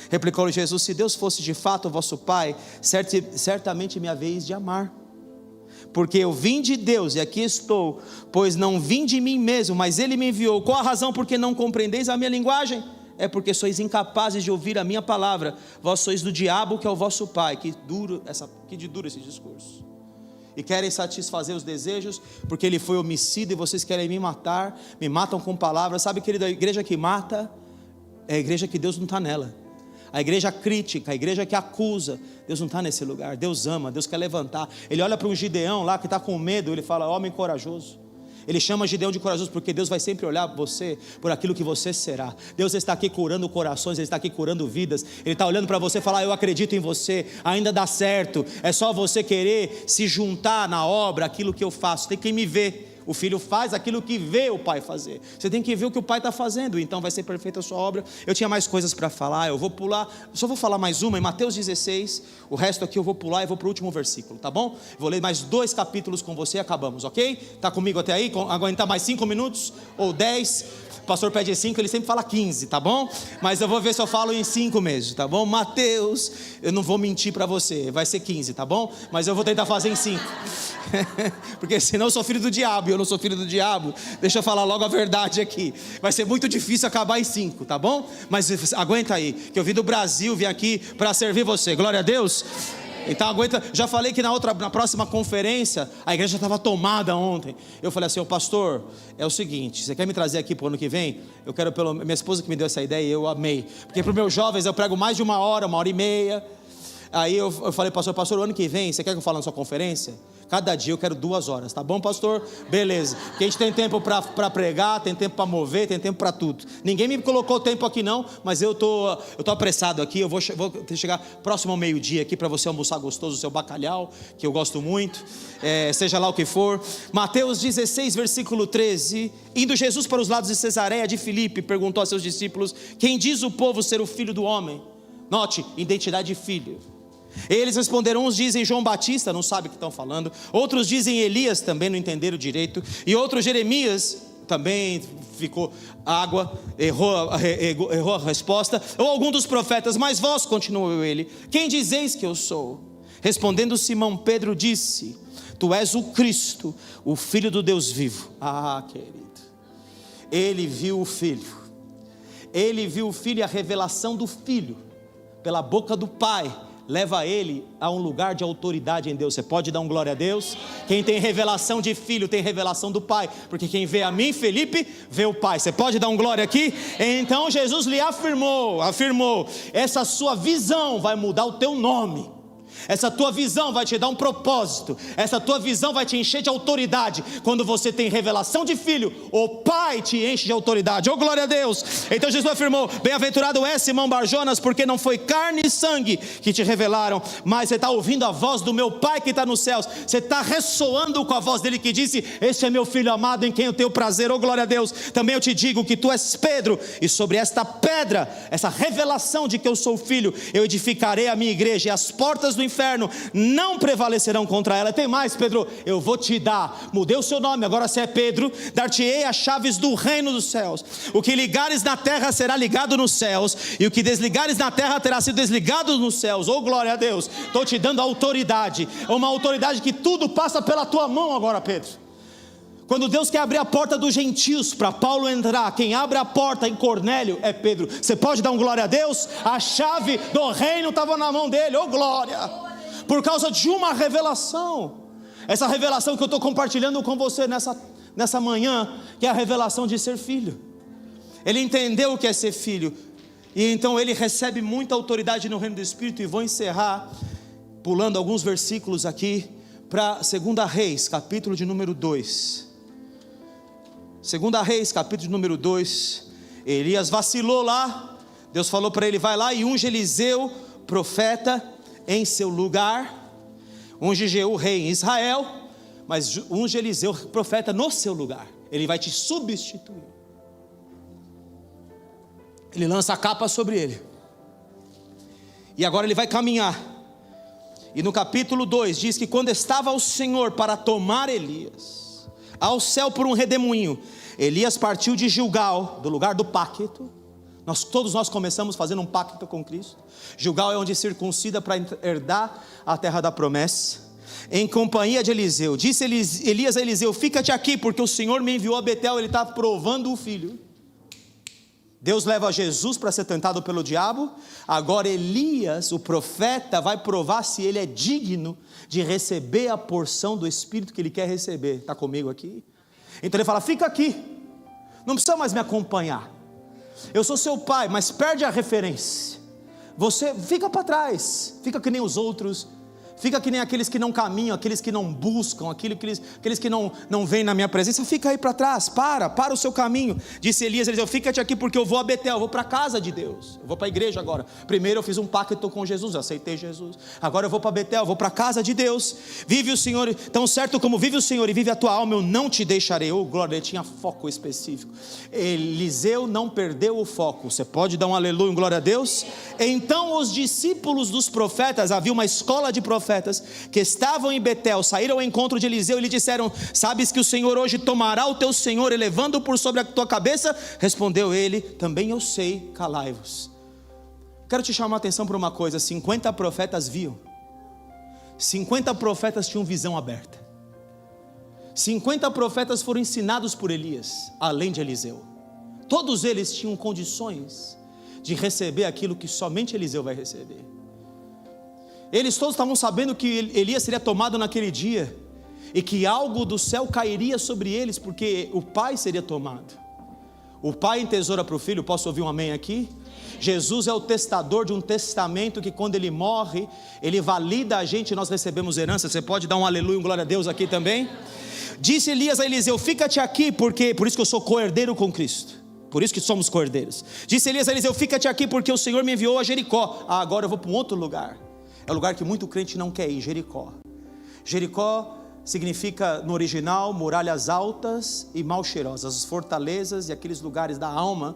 Replicou-lhe Jesus: se Deus fosse de fato o vosso pai, certamente me haveis de amar, porque eu vim de Deus e aqui estou, pois não vim de mim mesmo, mas Ele me enviou. Qual a razão porque não compreendeis a minha linguagem? É porque sois incapazes de ouvir a minha palavra. Vós sois do diabo, que é o vosso pai. Que duro esse discurso. E querem satisfazer os desejos, porque ele foi homicida e vocês querem me matar. Me matam com palavras. Sabe, querido, a igreja que mata é a igreja que Deus não está nela. A igreja crítica, a igreja que acusa, Deus não está nesse lugar. Deus ama, Deus quer levantar. Ele olha para um Gideão lá que está com medo, ele fala: homem corajoso. Ele chama Gideão de corajoso, porque Deus vai sempre olhar você por aquilo que você será. Deus está aqui curando corações, Ele está aqui curando vidas. Ele está olhando para você e falar: eu acredito em você, ainda dá certo. É só você querer se juntar na obra, aquilo que eu faço. Tem que me ver. O filho faz aquilo que vê o pai fazer. Você tem que ver o que o pai está fazendo, então vai ser perfeita a sua obra. Eu tinha mais coisas para falar, eu vou pular, só vou falar mais uma, em Mateus 16, o resto aqui eu vou pular e vou para o último versículo, tá bom? Vou ler mais 2 capítulos com você e acabamos, ok? Está comigo até aí? Aguentar mais 5 minutos ou 10? O pastor pede 5, ele sempre fala 15, tá bom? Mas eu vou ver se eu falo em 5 mesmo, tá bom? Mateus, eu não vou mentir para você, vai ser 15, tá bom? Mas eu vou tentar fazer em 5. Porque senão eu sou filho do diabo, e eu não sou filho do diabo. Deixa eu falar logo a verdade aqui. Vai ser muito difícil acabar em 5, tá bom? Mas aguenta aí, que eu vim do Brasil, vim aqui para servir você, glória a Deus. Então aguenta, já falei que na próxima conferência, a igreja estava tomada ontem. Eu falei assim, pastor, é o seguinte, você quer me trazer aqui para o ano que vem? Eu quero, minha esposa que me deu essa ideia e eu amei. Porque para os meus jovens eu prego mais de 1 hora, 1h30. Aí eu falei, pastor, o ano que vem, você quer que eu fale na sua conferência? Cada dia eu quero 2 horas, tá bom, pastor? Beleza, porque a gente tem tempo para pregar, tem tempo para mover, tem tempo para tudo. Ninguém me colocou tempo aqui não, mas eu tô apressado aqui, eu vou chegar próximo ao meio-dia aqui para você almoçar gostoso o seu bacalhau, que eu gosto muito, seja lá o que for. Mateus 16, versículo 13, indo Jesus para os lados de Cesareia de Filipe, perguntou a seus discípulos, quem diz o povo ser o filho do homem? Note, identidade de filho. Eles responderam, uns dizem João Batista, não sabe o que estão falando, outros dizem Elias, também não entenderam direito, e outros Jeremias, também ficou água, errou a resposta, ou algum dos profetas, mas vós, continuou ele, quem dizeis que eu sou? Respondendo Simão Pedro disse, tu és o Cristo, o Filho do Deus vivo. Ah, querido, ele viu o Filho e a revelação do Filho, pela boca do Pai, leva ele a um lugar de autoridade em Deus. Você pode dar um glória a Deus? Quem tem revelação de filho tem revelação do Pai, porque quem vê a mim, Felipe, vê o Pai. Você pode dar um glória aqui? Então Jesus lhe afirmou, essa sua visão vai mudar o teu nome. Essa tua visão vai te dar um propósito. Essa tua visão vai te encher de autoridade. Quando você tem revelação de filho, o Pai te enche de autoridade. Oh, glória a Deus. Então Jesus afirmou, bem-aventurado é Simão Barjonas, porque não foi carne e sangue que te revelaram, mas você está ouvindo a voz do meu Pai que está nos céus. Você está ressoando com a voz dele que disse, este é meu filho amado em quem eu tenho prazer. Oh, glória a Deus. Também eu te digo que tu és Pedro, e sobre esta pedra, essa revelação de que eu sou filho, eu edificarei a minha igreja, e as portas do inferno não prevalecerão contra ela. Tem mais, Pedro, eu vou te dar, mudei o seu nome, agora você é Pedro, dar-te-ei as chaves do reino dos céus. O que ligares na terra será ligado nos céus, e o que desligares na terra terá sido desligado nos céus. Oh, glória a Deus. Estou te dando autoridade, uma autoridade que tudo passa pela tua mão agora, Pedro. Quando Deus quer abrir a porta dos gentios para Paulo entrar, quem abre a porta em Cornélio é Pedro. Você pode dar um glória a Deus? A chave do reino estava na mão dele. Oh, glória! Por causa de uma revelação. Essa revelação que eu estou compartilhando com você nessa manhã, que é a revelação de ser filho. Ele entendeu o que é ser filho, e então ele recebe muita autoridade no reino do Espírito. E vou encerrar pulando alguns versículos aqui para 2 Reis, capítulo de número 2. 2 Reis, capítulo de número 2. Elias vacilou lá, Deus falou para ele, vai lá e unge Eliseu, profeta, em seu lugar. Unge Jeú, rei em Israel, mas unge Eliseu, profeta, no seu lugar. Ele vai te substituir. Ele lança a capa sobre ele, e agora ele vai caminhar. E no capítulo 2 diz que quando estava o Senhor para tomar Elias ao céu por um redemoinho, Elias partiu de Gilgal, do lugar do pacto. Todos nós começamos fazendo um pacto com Cristo. Gilgal é onde circuncida para herdar a terra da promessa. Em companhia de Eliseu, disse Elias a Eliseu, fica-te aqui, porque o Senhor me enviou a Betel. Ele está provando o filho. Deus leva Jesus para ser tentado pelo diabo. Agora Elias, o profeta, vai provar se ele é digno de receber a porção do Espírito que ele quer receber. Está comigo aqui? Então ele fala, fica aqui, não precisa mais me acompanhar. Eu sou seu pai, mas perde a referência. Você fica para trás, fica que nem os outros. Fica que nem aqueles que não caminham, aqueles que não buscam, aqueles que não vêm na minha presença. Fica aí para trás, para o seu caminho. Disse Elias, Eliseu, fica-te aqui porque eu vou a Betel, eu vou para a casa de Deus. Eu vou para a igreja agora. Primeiro eu fiz um pacto com Jesus, eu aceitei Jesus. Agora eu vou para Betel, eu vou para a casa de Deus. Vive o Senhor, tão certo como vive o Senhor e vive a tua alma, eu não te deixarei. Oh, glória, ele tinha foco específico. Eliseu não perdeu o foco. Você pode dar um aleluia, um glória a Deus? Então os discípulos dos profetas, havia uma escola de profetas que estavam em Betel, saíram ao encontro de Eliseu e lhe disseram: sabes que o Senhor hoje tomará o teu senhor, elevando-o por sobre a tua cabeça? Respondeu ele: também eu sei, calai-vos. Quero te chamar a atenção para uma coisa: 50 profetas viam, 50 profetas tinham visão aberta, 50 profetas foram ensinados por Elias, além de Eliseu. Todos eles tinham condições de receber aquilo que somente Eliseu vai receber. Eles todos estavam sabendo que Elias seria tomado naquele dia, e que algo do céu cairia sobre eles, porque o pai seria tomado. O pai entesoura para o filho. Posso ouvir um amém aqui? Jesus é o testador de um testamento que quando ele morre, ele valida a gente e nós recebemos herança. Você pode dar um aleluia, um glória a Deus aqui também? Disse Elias a Eliseu: fica-te aqui, porque por isso que eu sou co-herdeiro com Cristo, por isso que somos co-herdeiros. Disse Elias a Eliseu: fica-te aqui, porque o Senhor me enviou a Jericó. Agora eu vou para um outro lugar. É o lugar que muito crente não quer ir, Jericó. Jericó significa no original muralhas altas e mal cheirosas, as fortalezas e aqueles lugares da alma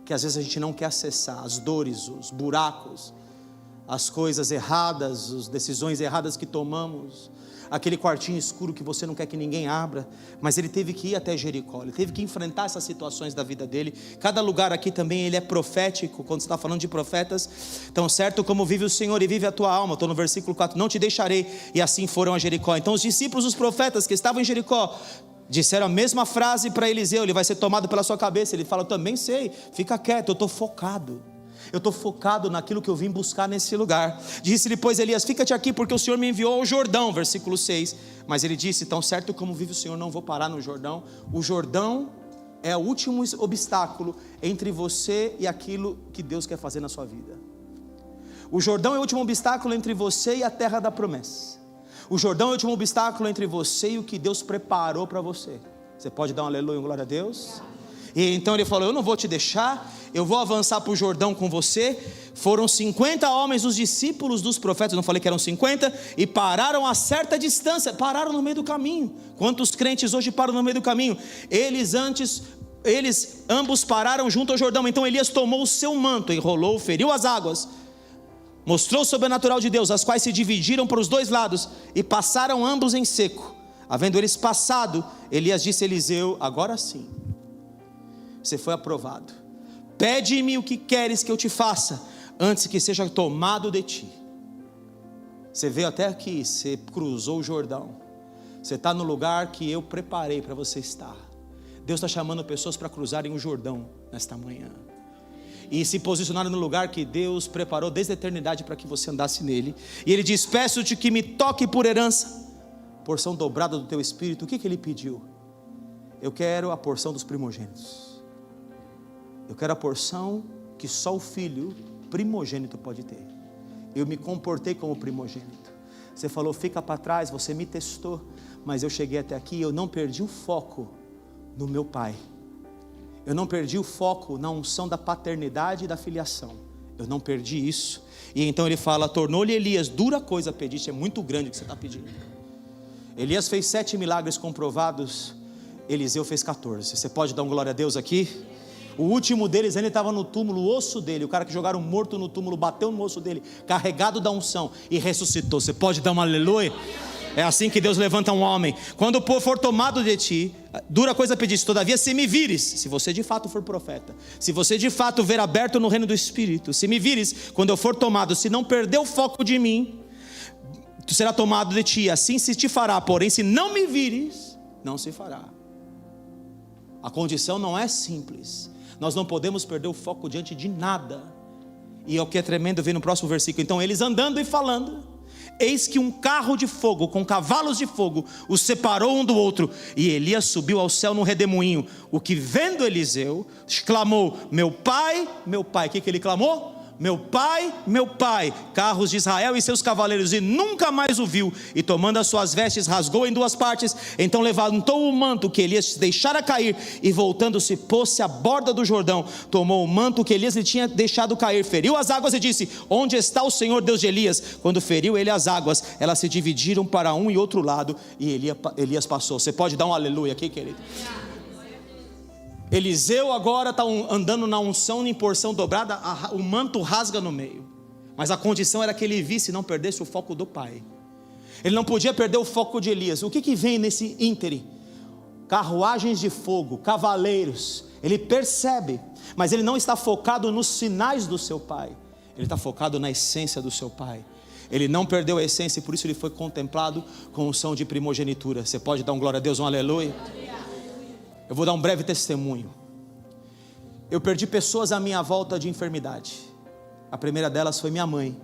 que às vezes a gente não quer acessar, as dores, os buracos, as coisas erradas, as decisões erradas que tomamos, aquele quartinho escuro que você não quer que ninguém abra. Mas ele teve que ir até Jericó, ele teve que enfrentar essas situações da vida dele. Cada lugar aqui também ele é profético, quando você está falando de profetas. Tão certo como vive o Senhor e vive a tua alma, estou no versículo 4, não te deixarei. E assim foram a Jericó. Então os discípulos dos profetas que estavam em Jericó disseram a mesma frase para Eliseu: ele vai ser tomado pela sua cabeça. Ele fala: eu também sei, fica quieto, eu estou focado naquilo que eu vim buscar nesse lugar. Disse-lhe, pois, Elias: fica-te aqui, porque o Senhor me enviou ao Jordão. Versículo 6. Mas ele disse: tão certo como vive o Senhor, não vou parar no Jordão. O Jordão é o último obstáculo entre você e aquilo que Deus quer fazer na sua vida. O Jordão é o último obstáculo entre você e a terra da promessa. O Jordão é o último obstáculo entre você e o que Deus preparou para você. Você pode dar um aleluia, um glória a Deus? E então ele falou: eu não vou te deixar, eu vou avançar para o Jordão com você. Foram 50 homens, os discípulos dos profetas, não falei que eram 50, e pararam a certa distância, pararam no meio do caminho. Quantos crentes hoje param no meio do caminho? Eles ambos pararam junto ao Jordão. Então Elias tomou o seu manto, enrolou, feriu as águas, mostrou o sobrenatural de Deus, as quais se dividiram para os dois lados, e passaram ambos em seco. Havendo eles passado, Elias disse a Eliseu: agora sim, você foi aprovado. Pede-me o que queres que eu te faça, antes que seja tomado de ti. Você veio até aqui, você cruzou o Jordão, você está no lugar que eu preparei para você estar. Deus está chamando pessoas para cruzarem o Jordão nesta manhã, e se posicionarem no lugar que Deus preparou desde a eternidade para que você andasse nele. E ele diz: peço-te que me toque por herança, porção dobrada do teu espírito. O que ele pediu? Eu quero a porção dos primogênitos. Eu quero a porção que só o filho primogênito pode ter. Eu me comportei como primogênito. Você falou: fica para trás, você me testou, mas eu cheguei até aqui. Eu não perdi o foco no meu pai. Eu não perdi o foco na unção da paternidade e da filiação. Eu não perdi isso. E então ele fala: tornou-lhe Elias: dura coisa pediste, é muito grande o que você está pedindo. Elias fez 7 milagres comprovados, Eliseu fez 14. Você pode dar um glória a Deus aqui? O último deles ainda estava no túmulo, o osso dele, o cara que jogaram morto no túmulo, bateu no osso dele, carregado da unção, e ressuscitou. Você pode dar um aleluia? É assim que Deus levanta um homem. Quando o povo for tomado de ti, dura coisa pediste, todavia se me vires, se você de fato for profeta, se você de fato ver aberto no reino do Espírito, se me vires, quando eu for tomado, se não perder o foco de mim, tu será tomado de ti, assim se te fará. Porém, se não me vires, não se fará. A condição não é simples. Nós não podemos perder o foco diante de nada. E é o que é tremendo ver no próximo versículo. Então eles andando e falando, eis que um carro de fogo com cavalos de fogo os separou um do outro, e Elias subiu ao céu num redemoinho. O que vendo Eliseu, clamou: meu pai, meu pai. O que ele clamou? meu pai, carros de Israel e seus cavaleiros, e nunca mais o viu. E tomando as suas vestes, rasgou em duas partes. Então levantou o manto que Elias deixara cair, e voltando-se, pôs-se à borda do Jordão. Tomou o manto que Elias lhe tinha deixado cair, feriu as águas e disse: onde está o Senhor Deus de Elias? Quando feriu ele as águas, elas se dividiram para um e outro lado, e Elias passou. Você pode dar um aleluia aqui, querido? Eliseu agora está andando na unção em porção dobrada, o manto rasga no meio, mas a condição era que ele visse e não perdesse o foco do pai. Ele não podia perder o foco de Elias. O que vem nesse ínterim? Carruagens de fogo, cavaleiros. Ele percebe, mas ele não está focado nos sinais do seu pai, ele está focado na essência do seu pai. Ele não perdeu a essência e por isso ele foi contemplado com unção de primogenitura. Você pode dar um glória a Deus, um aleluia? Eu vou dar um breve testemunho. Eu perdi pessoas à minha volta de enfermidade. A primeira delas foi minha mãe.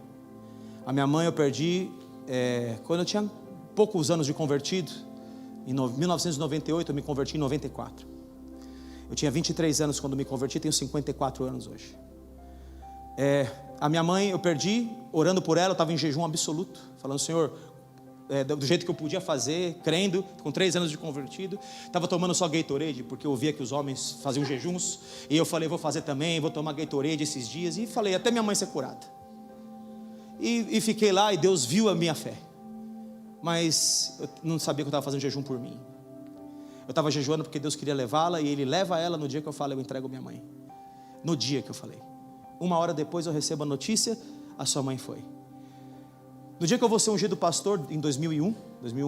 A minha mãe eu perdi quando eu tinha poucos anos de convertido. Em 1998 eu me converti em 94. Eu tinha 23 anos quando me converti, tenho 54 anos hoje. A minha mãe eu perdi, orando por ela, eu estava em jejum absoluto, falando: Senhor, do jeito que eu podia fazer, crendo, com 3 anos de convertido, estava tomando só Gatorade, porque eu via que os homens faziam jejuns, e eu falei: vou fazer também, vou tomar Gatorade esses dias, e falei até minha mãe ser curada, e fiquei lá, e Deus viu a minha fé, mas eu não sabia que eu estava fazendo jejum por mim. Eu estava jejuando porque Deus queria levá-la, e Ele leva ela no dia que eu falei: eu entrego minha mãe. No dia que eu falei, 1 hora depois eu recebo a notícia: a sua mãe foi. No dia que eu vou ser ungido pastor, em 2001,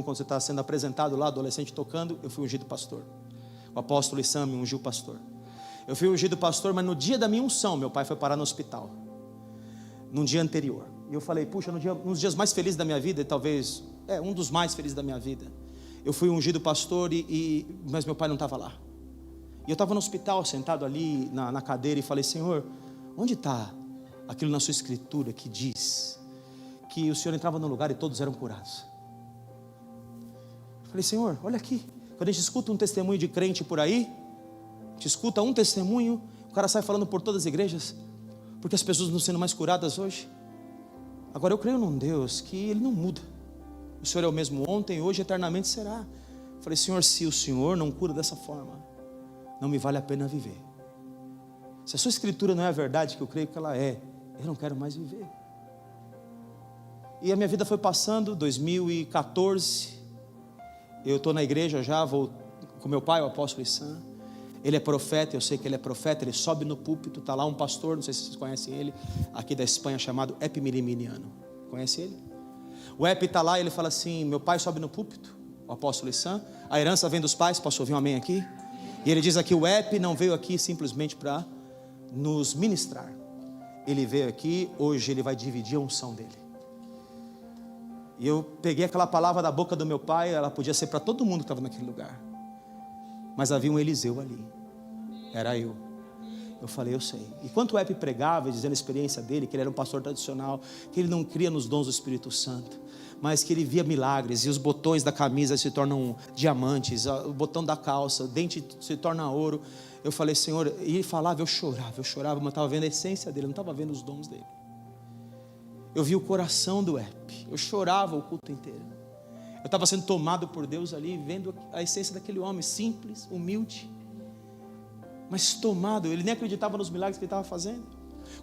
quando você está sendo apresentado lá, adolescente tocando, eu fui ungido pastor. O apóstolo Issam me ungiu pastor. Eu fui ungido pastor, mas no dia da minha unção, meu pai foi parar no hospital, num dia anterior. E eu falei: puxa, um dos dias mais felizes da minha vida, e talvez, um dos mais felizes da minha vida, eu fui ungido pastor, mas meu pai não estava lá. E eu estava no hospital, sentado ali na cadeira, e falei: Senhor, onde está aquilo na sua escritura que diz que o Senhor entrava no lugar e todos eram curados? Falei: Senhor, olha aqui. Quando a gente escuta um testemunho de crente por aí, a gente escuta um testemunho, o cara sai falando por todas as igrejas, porque as pessoas não estão sendo mais curadas hoje. Agora eu creio num Deus que Ele não muda. O Senhor é o mesmo ontem, hoje, eternamente será. Falei: Senhor, se o Senhor não cura dessa forma, não me vale a pena viver. Se a sua escritura não é a verdade que eu creio que ela é, eu não quero mais viver. E a minha vida foi passando. 2014, eu estou na igreja já, vou com meu pai, o apóstolo Issam. Ele é profeta, eu sei que ele é profeta. Ele sobe no púlpito, está lá um pastor, não sei se vocês conhecem ele, aqui da Espanha, chamado Epi Miriminiano. Conhece ele? O Epi está lá e ele fala assim: meu pai sobe no púlpito, o apóstolo Issam, a herança vem dos pais. Posso ouvir um amém aqui? E ele diz aqui: o Epi não veio aqui simplesmente para nos ministrar, ele veio aqui, hoje ele vai dividir a unção dele. E eu peguei aquela palavra da boca do meu pai, ela podia ser para todo mundo que estava naquele lugar, mas havia um Eliseu ali, era eu. Eu falei: eu sei. E quanto o Epi pregava, dizendo a experiência dele, que ele era um pastor tradicional, que ele não cria nos dons do Espírito Santo, mas que ele via milagres, e os botões da camisa se tornam diamantes, o botão da calça, o dente se torna ouro. Eu falei: Senhor, e ele falava, eu chorava, mas eu estava vendo a essência dele, eu não estava vendo os dons dele. Eu vi o coração do Epi, eu chorava o culto inteiro. Eu estava sendo tomado por Deus ali, vendo a essência daquele homem, simples, humilde, mas tomado. Ele nem acreditava nos milagres que ele estava fazendo.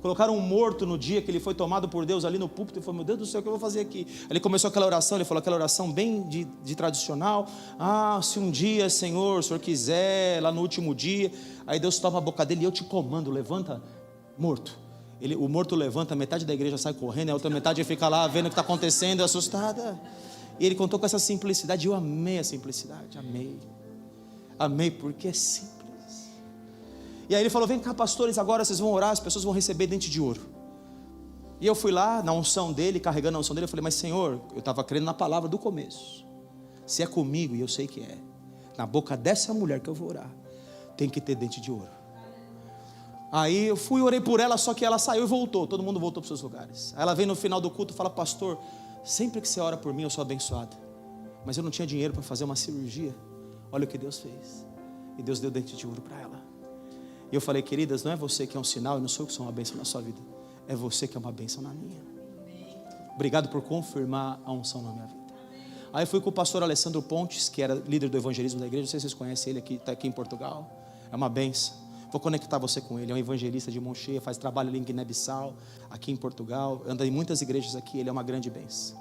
Colocaram um morto no dia que ele foi tomado por Deus ali no púlpito, e falou: meu Deus do céu, o que eu vou fazer aqui? Ele começou aquela oração, ele falou aquela oração bem de tradicional: se um dia, Senhor, o Senhor quiser, lá no último dia. Aí Deus toma a boca dele: e eu te comando, levanta, morto. O morto levanta, metade da igreja sai correndo, a outra metade fica lá vendo o que está acontecendo, assustada. E ele contou com essa simplicidade. Eu amei a simplicidade, amei porque é simples. E aí ele falou: vem cá, pastores, agora vocês vão orar, as pessoas vão receber dente de ouro. E eu fui lá na unção dele, carregando a unção dele. Eu falei: mas Senhor, eu estava crendo na palavra do começo, se é comigo, e eu sei que é, na boca dessa mulher que eu vou orar, tem que ter dente de ouro. Aí eu fui, orei por ela, só que ela saiu e voltou, todo mundo voltou para os seus lugares. Aí ela vem no final do culto e fala: pastor, sempre que você ora por mim eu sou abençoada, mas eu não tinha dinheiro para fazer uma cirurgia. Olha o que Deus fez. E Deus deu dente de ouro para ela. E eu falei: queridas, não é você que é um sinal, e não sou eu que sou uma bênção na sua vida, é você que é uma bênção na minha. Obrigado por confirmar a unção na minha vida. Aí eu fui com o pastor Alessandro Pontes, que era líder do evangelismo da igreja. Não sei se vocês conhecem ele, aqui, está aqui em Portugal. É uma bênção. Vou conectar você com ele. É um evangelista de mão cheia, faz trabalho ali em Guiné-Bissau, aqui em Portugal. Anda em muitas igrejas aqui. Ele é uma grande bênção.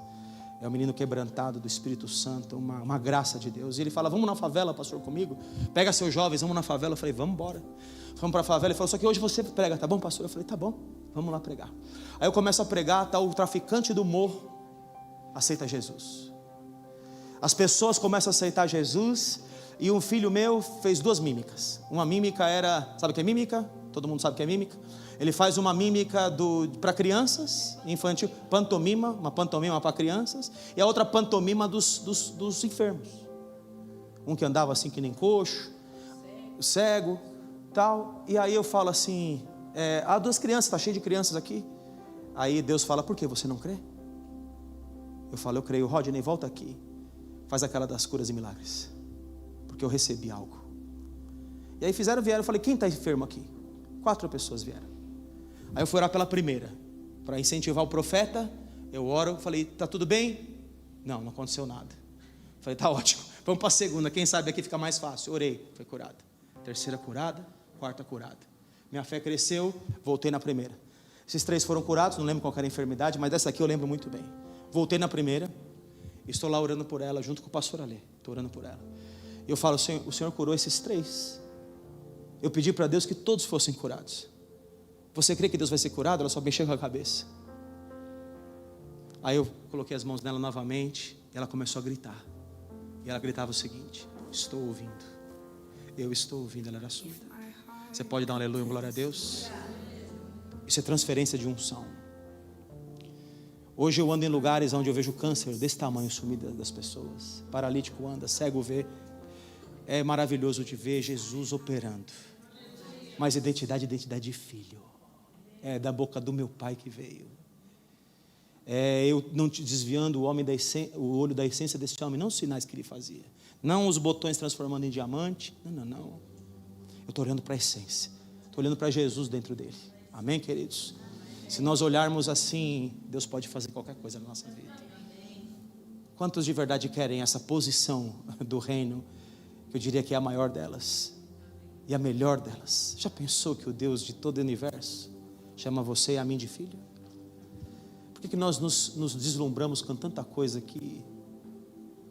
É um menino quebrantado do Espírito Santo, uma graça de Deus. E ele fala: vamos na favela, pastor, comigo? Pega seus jovens, vamos na favela. Eu falei: vamos embora. Fomos para a favela. Ele falou: só que hoje você prega, tá bom, pastor? Eu falei: tá bom, vamos lá pregar. Aí eu começo a pregar, tá, o traficante do morro aceita Jesus. As pessoas começam a aceitar Jesus. E um filho meu fez 2 mímicas. Uma mímica era, sabe o que é mímica? Todo mundo sabe o que é mímica? Ele faz uma mímica para crianças, infantil, pantomima, uma pantomima para crianças, e a outra pantomima dos enfermos. Um que andava assim que nem coxo, cego, tal. E aí eu falo assim: há 2 crianças, está cheio de crianças aqui. Aí Deus fala: por que você não crê? Eu falo: eu creio. Rodney, volta aqui, faz aquela das curas e milagres, porque eu recebi algo. E aí vieram, eu falei: quem está enfermo aqui? 4 pessoas vieram. Aí eu fui orar pela primeira, para incentivar o profeta. Eu oro, falei: está tudo bem? Não aconteceu nada. Falei: está ótimo, vamos para a segunda, quem sabe aqui fica mais fácil. Orei, foi curada. Terceira curada, quarta curada. Minha fé cresceu, voltei na primeira. Esses 3 foram curados, não lembro qual era a enfermidade, mas dessa aqui eu lembro muito bem. Voltei na primeira, estou lá orando por ela, junto com o pastor Alê, estou orando por ela. Eu falo: o Senhor curou esses 3. Eu pedi para Deus que todos fossem curados. Você crê que Deus vai ser curado? Ela só mexeu com a cabeça. Aí eu coloquei as mãos nela novamente, e ela começou a gritar. E ela gritava o seguinte: estou ouvindo. Eu estou ouvindo. Ela era surda. Você pode dar um aleluia, glória a Deus? Isso é transferência de unção. Hoje eu ando em lugares onde eu vejo câncer desse tamanho sumido das pessoas. Paralítico anda, cego vê. É maravilhoso de ver Jesus operando. Mas identidade de filho. É da boca do meu pai que veio. Eu não te desviando o olho da essência desse homem. Não os sinais que ele fazia. Não os botões transformando em diamante. Não. Eu estou olhando para a essência. Estou olhando para Jesus dentro dele. Amém, queridos? Se nós olharmos assim, Deus pode fazer qualquer coisa na nossa vida. Quantos de verdade querem essa posição do reino, que eu diria que é a maior delas e a melhor delas? Já pensou que o Deus de todo o universo chama você e a mim de filho? Por que nós nos deslumbramos com tanta coisa que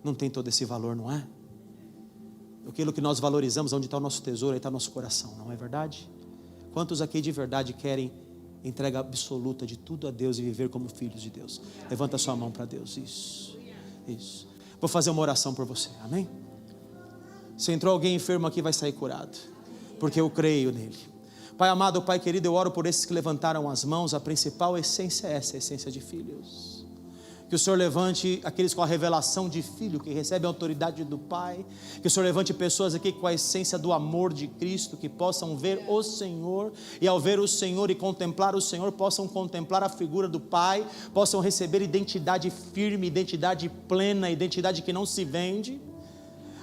não tem todo esse valor, não é? Aquilo que nós valorizamos, onde está o nosso tesouro, aí está o nosso coração, não é verdade? Quantos aqui de verdade querem entrega absoluta de tudo a Deus e viver como filhos de Deus? Levanta sua mão para Deus. Isso. Vou fazer uma oração por você, amém? Se entrou alguém enfermo aqui, vai sair curado, porque eu creio nele. Pai amado, Pai querido, eu oro por esses que levantaram as mãos. A principal essência é essa, a essência de filhos. Que o Senhor levante aqueles com a revelação de filho, que recebem a autoridade do Pai. Que o Senhor levante pessoas aqui com a essência do amor de Cristo, que possam ver o Senhor, e ao ver o Senhor e contemplar o Senhor, possam contemplar a figura do Pai, possam receber identidade firme, identidade plena, identidade que não se vende.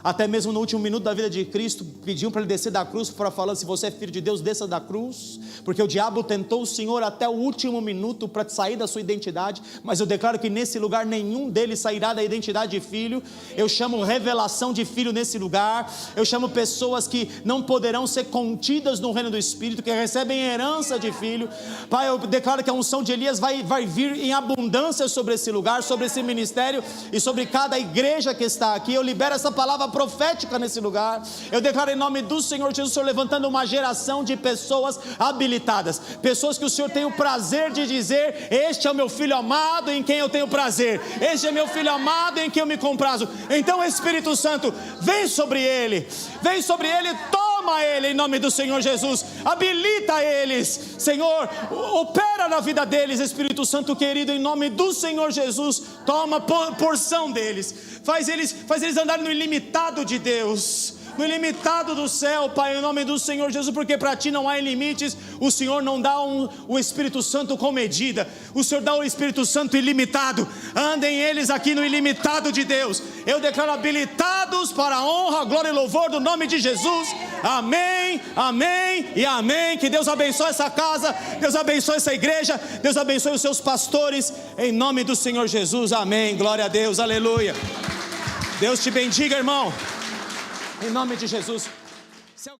Até mesmo no último minuto da vida de Cristo, pediam para ele descer da cruz, para falar: se você é filho de Deus, desça da cruz, porque o diabo tentou o Senhor até o último minuto para sair da sua identidade, mas eu declaro que nesse lugar nenhum deles sairá da identidade de filho. Eu chamo revelação de filho nesse lugar. Eu chamo pessoas que não poderão ser contidas no reino do Espírito, que recebem herança de filho. Pai, eu declaro que a unção de Elias vai vir em abundância sobre esse lugar, sobre esse ministério e sobre cada igreja que está aqui. Eu libero essa palavra profética nesse lugar. Eu declaro em nome do Senhor Jesus, o Senhor levantando uma geração de pessoas habilitadas, pessoas que o Senhor tem o prazer de dizer: este é o meu filho amado em quem eu tenho prazer, este é meu filho amado em quem eu me comprazo. Então, Espírito Santo, vem sobre ele, toma ele em nome do Senhor Jesus, habilita eles, Senhor, opera na vida deles, Espírito Santo querido, em nome do Senhor Jesus. Toma porção deles, faz eles andarem no ilimitado de Deus, no ilimitado do céu, Pai, em nome do Senhor Jesus, porque para Ti não há limites. O Senhor não dá o Espírito Santo com medida, o Senhor dá o Espírito Santo ilimitado. Andem eles aqui no ilimitado de Deus. Eu declaro habilitados para a honra, glória e louvor do nome de Jesus. Amém, amém e amém. Que Deus abençoe essa casa, Deus abençoe essa igreja, Deus abençoe os seus pastores, em nome do Senhor Jesus. Amém, glória a Deus, aleluia. Deus te bendiga, irmão, em nome de Jesus.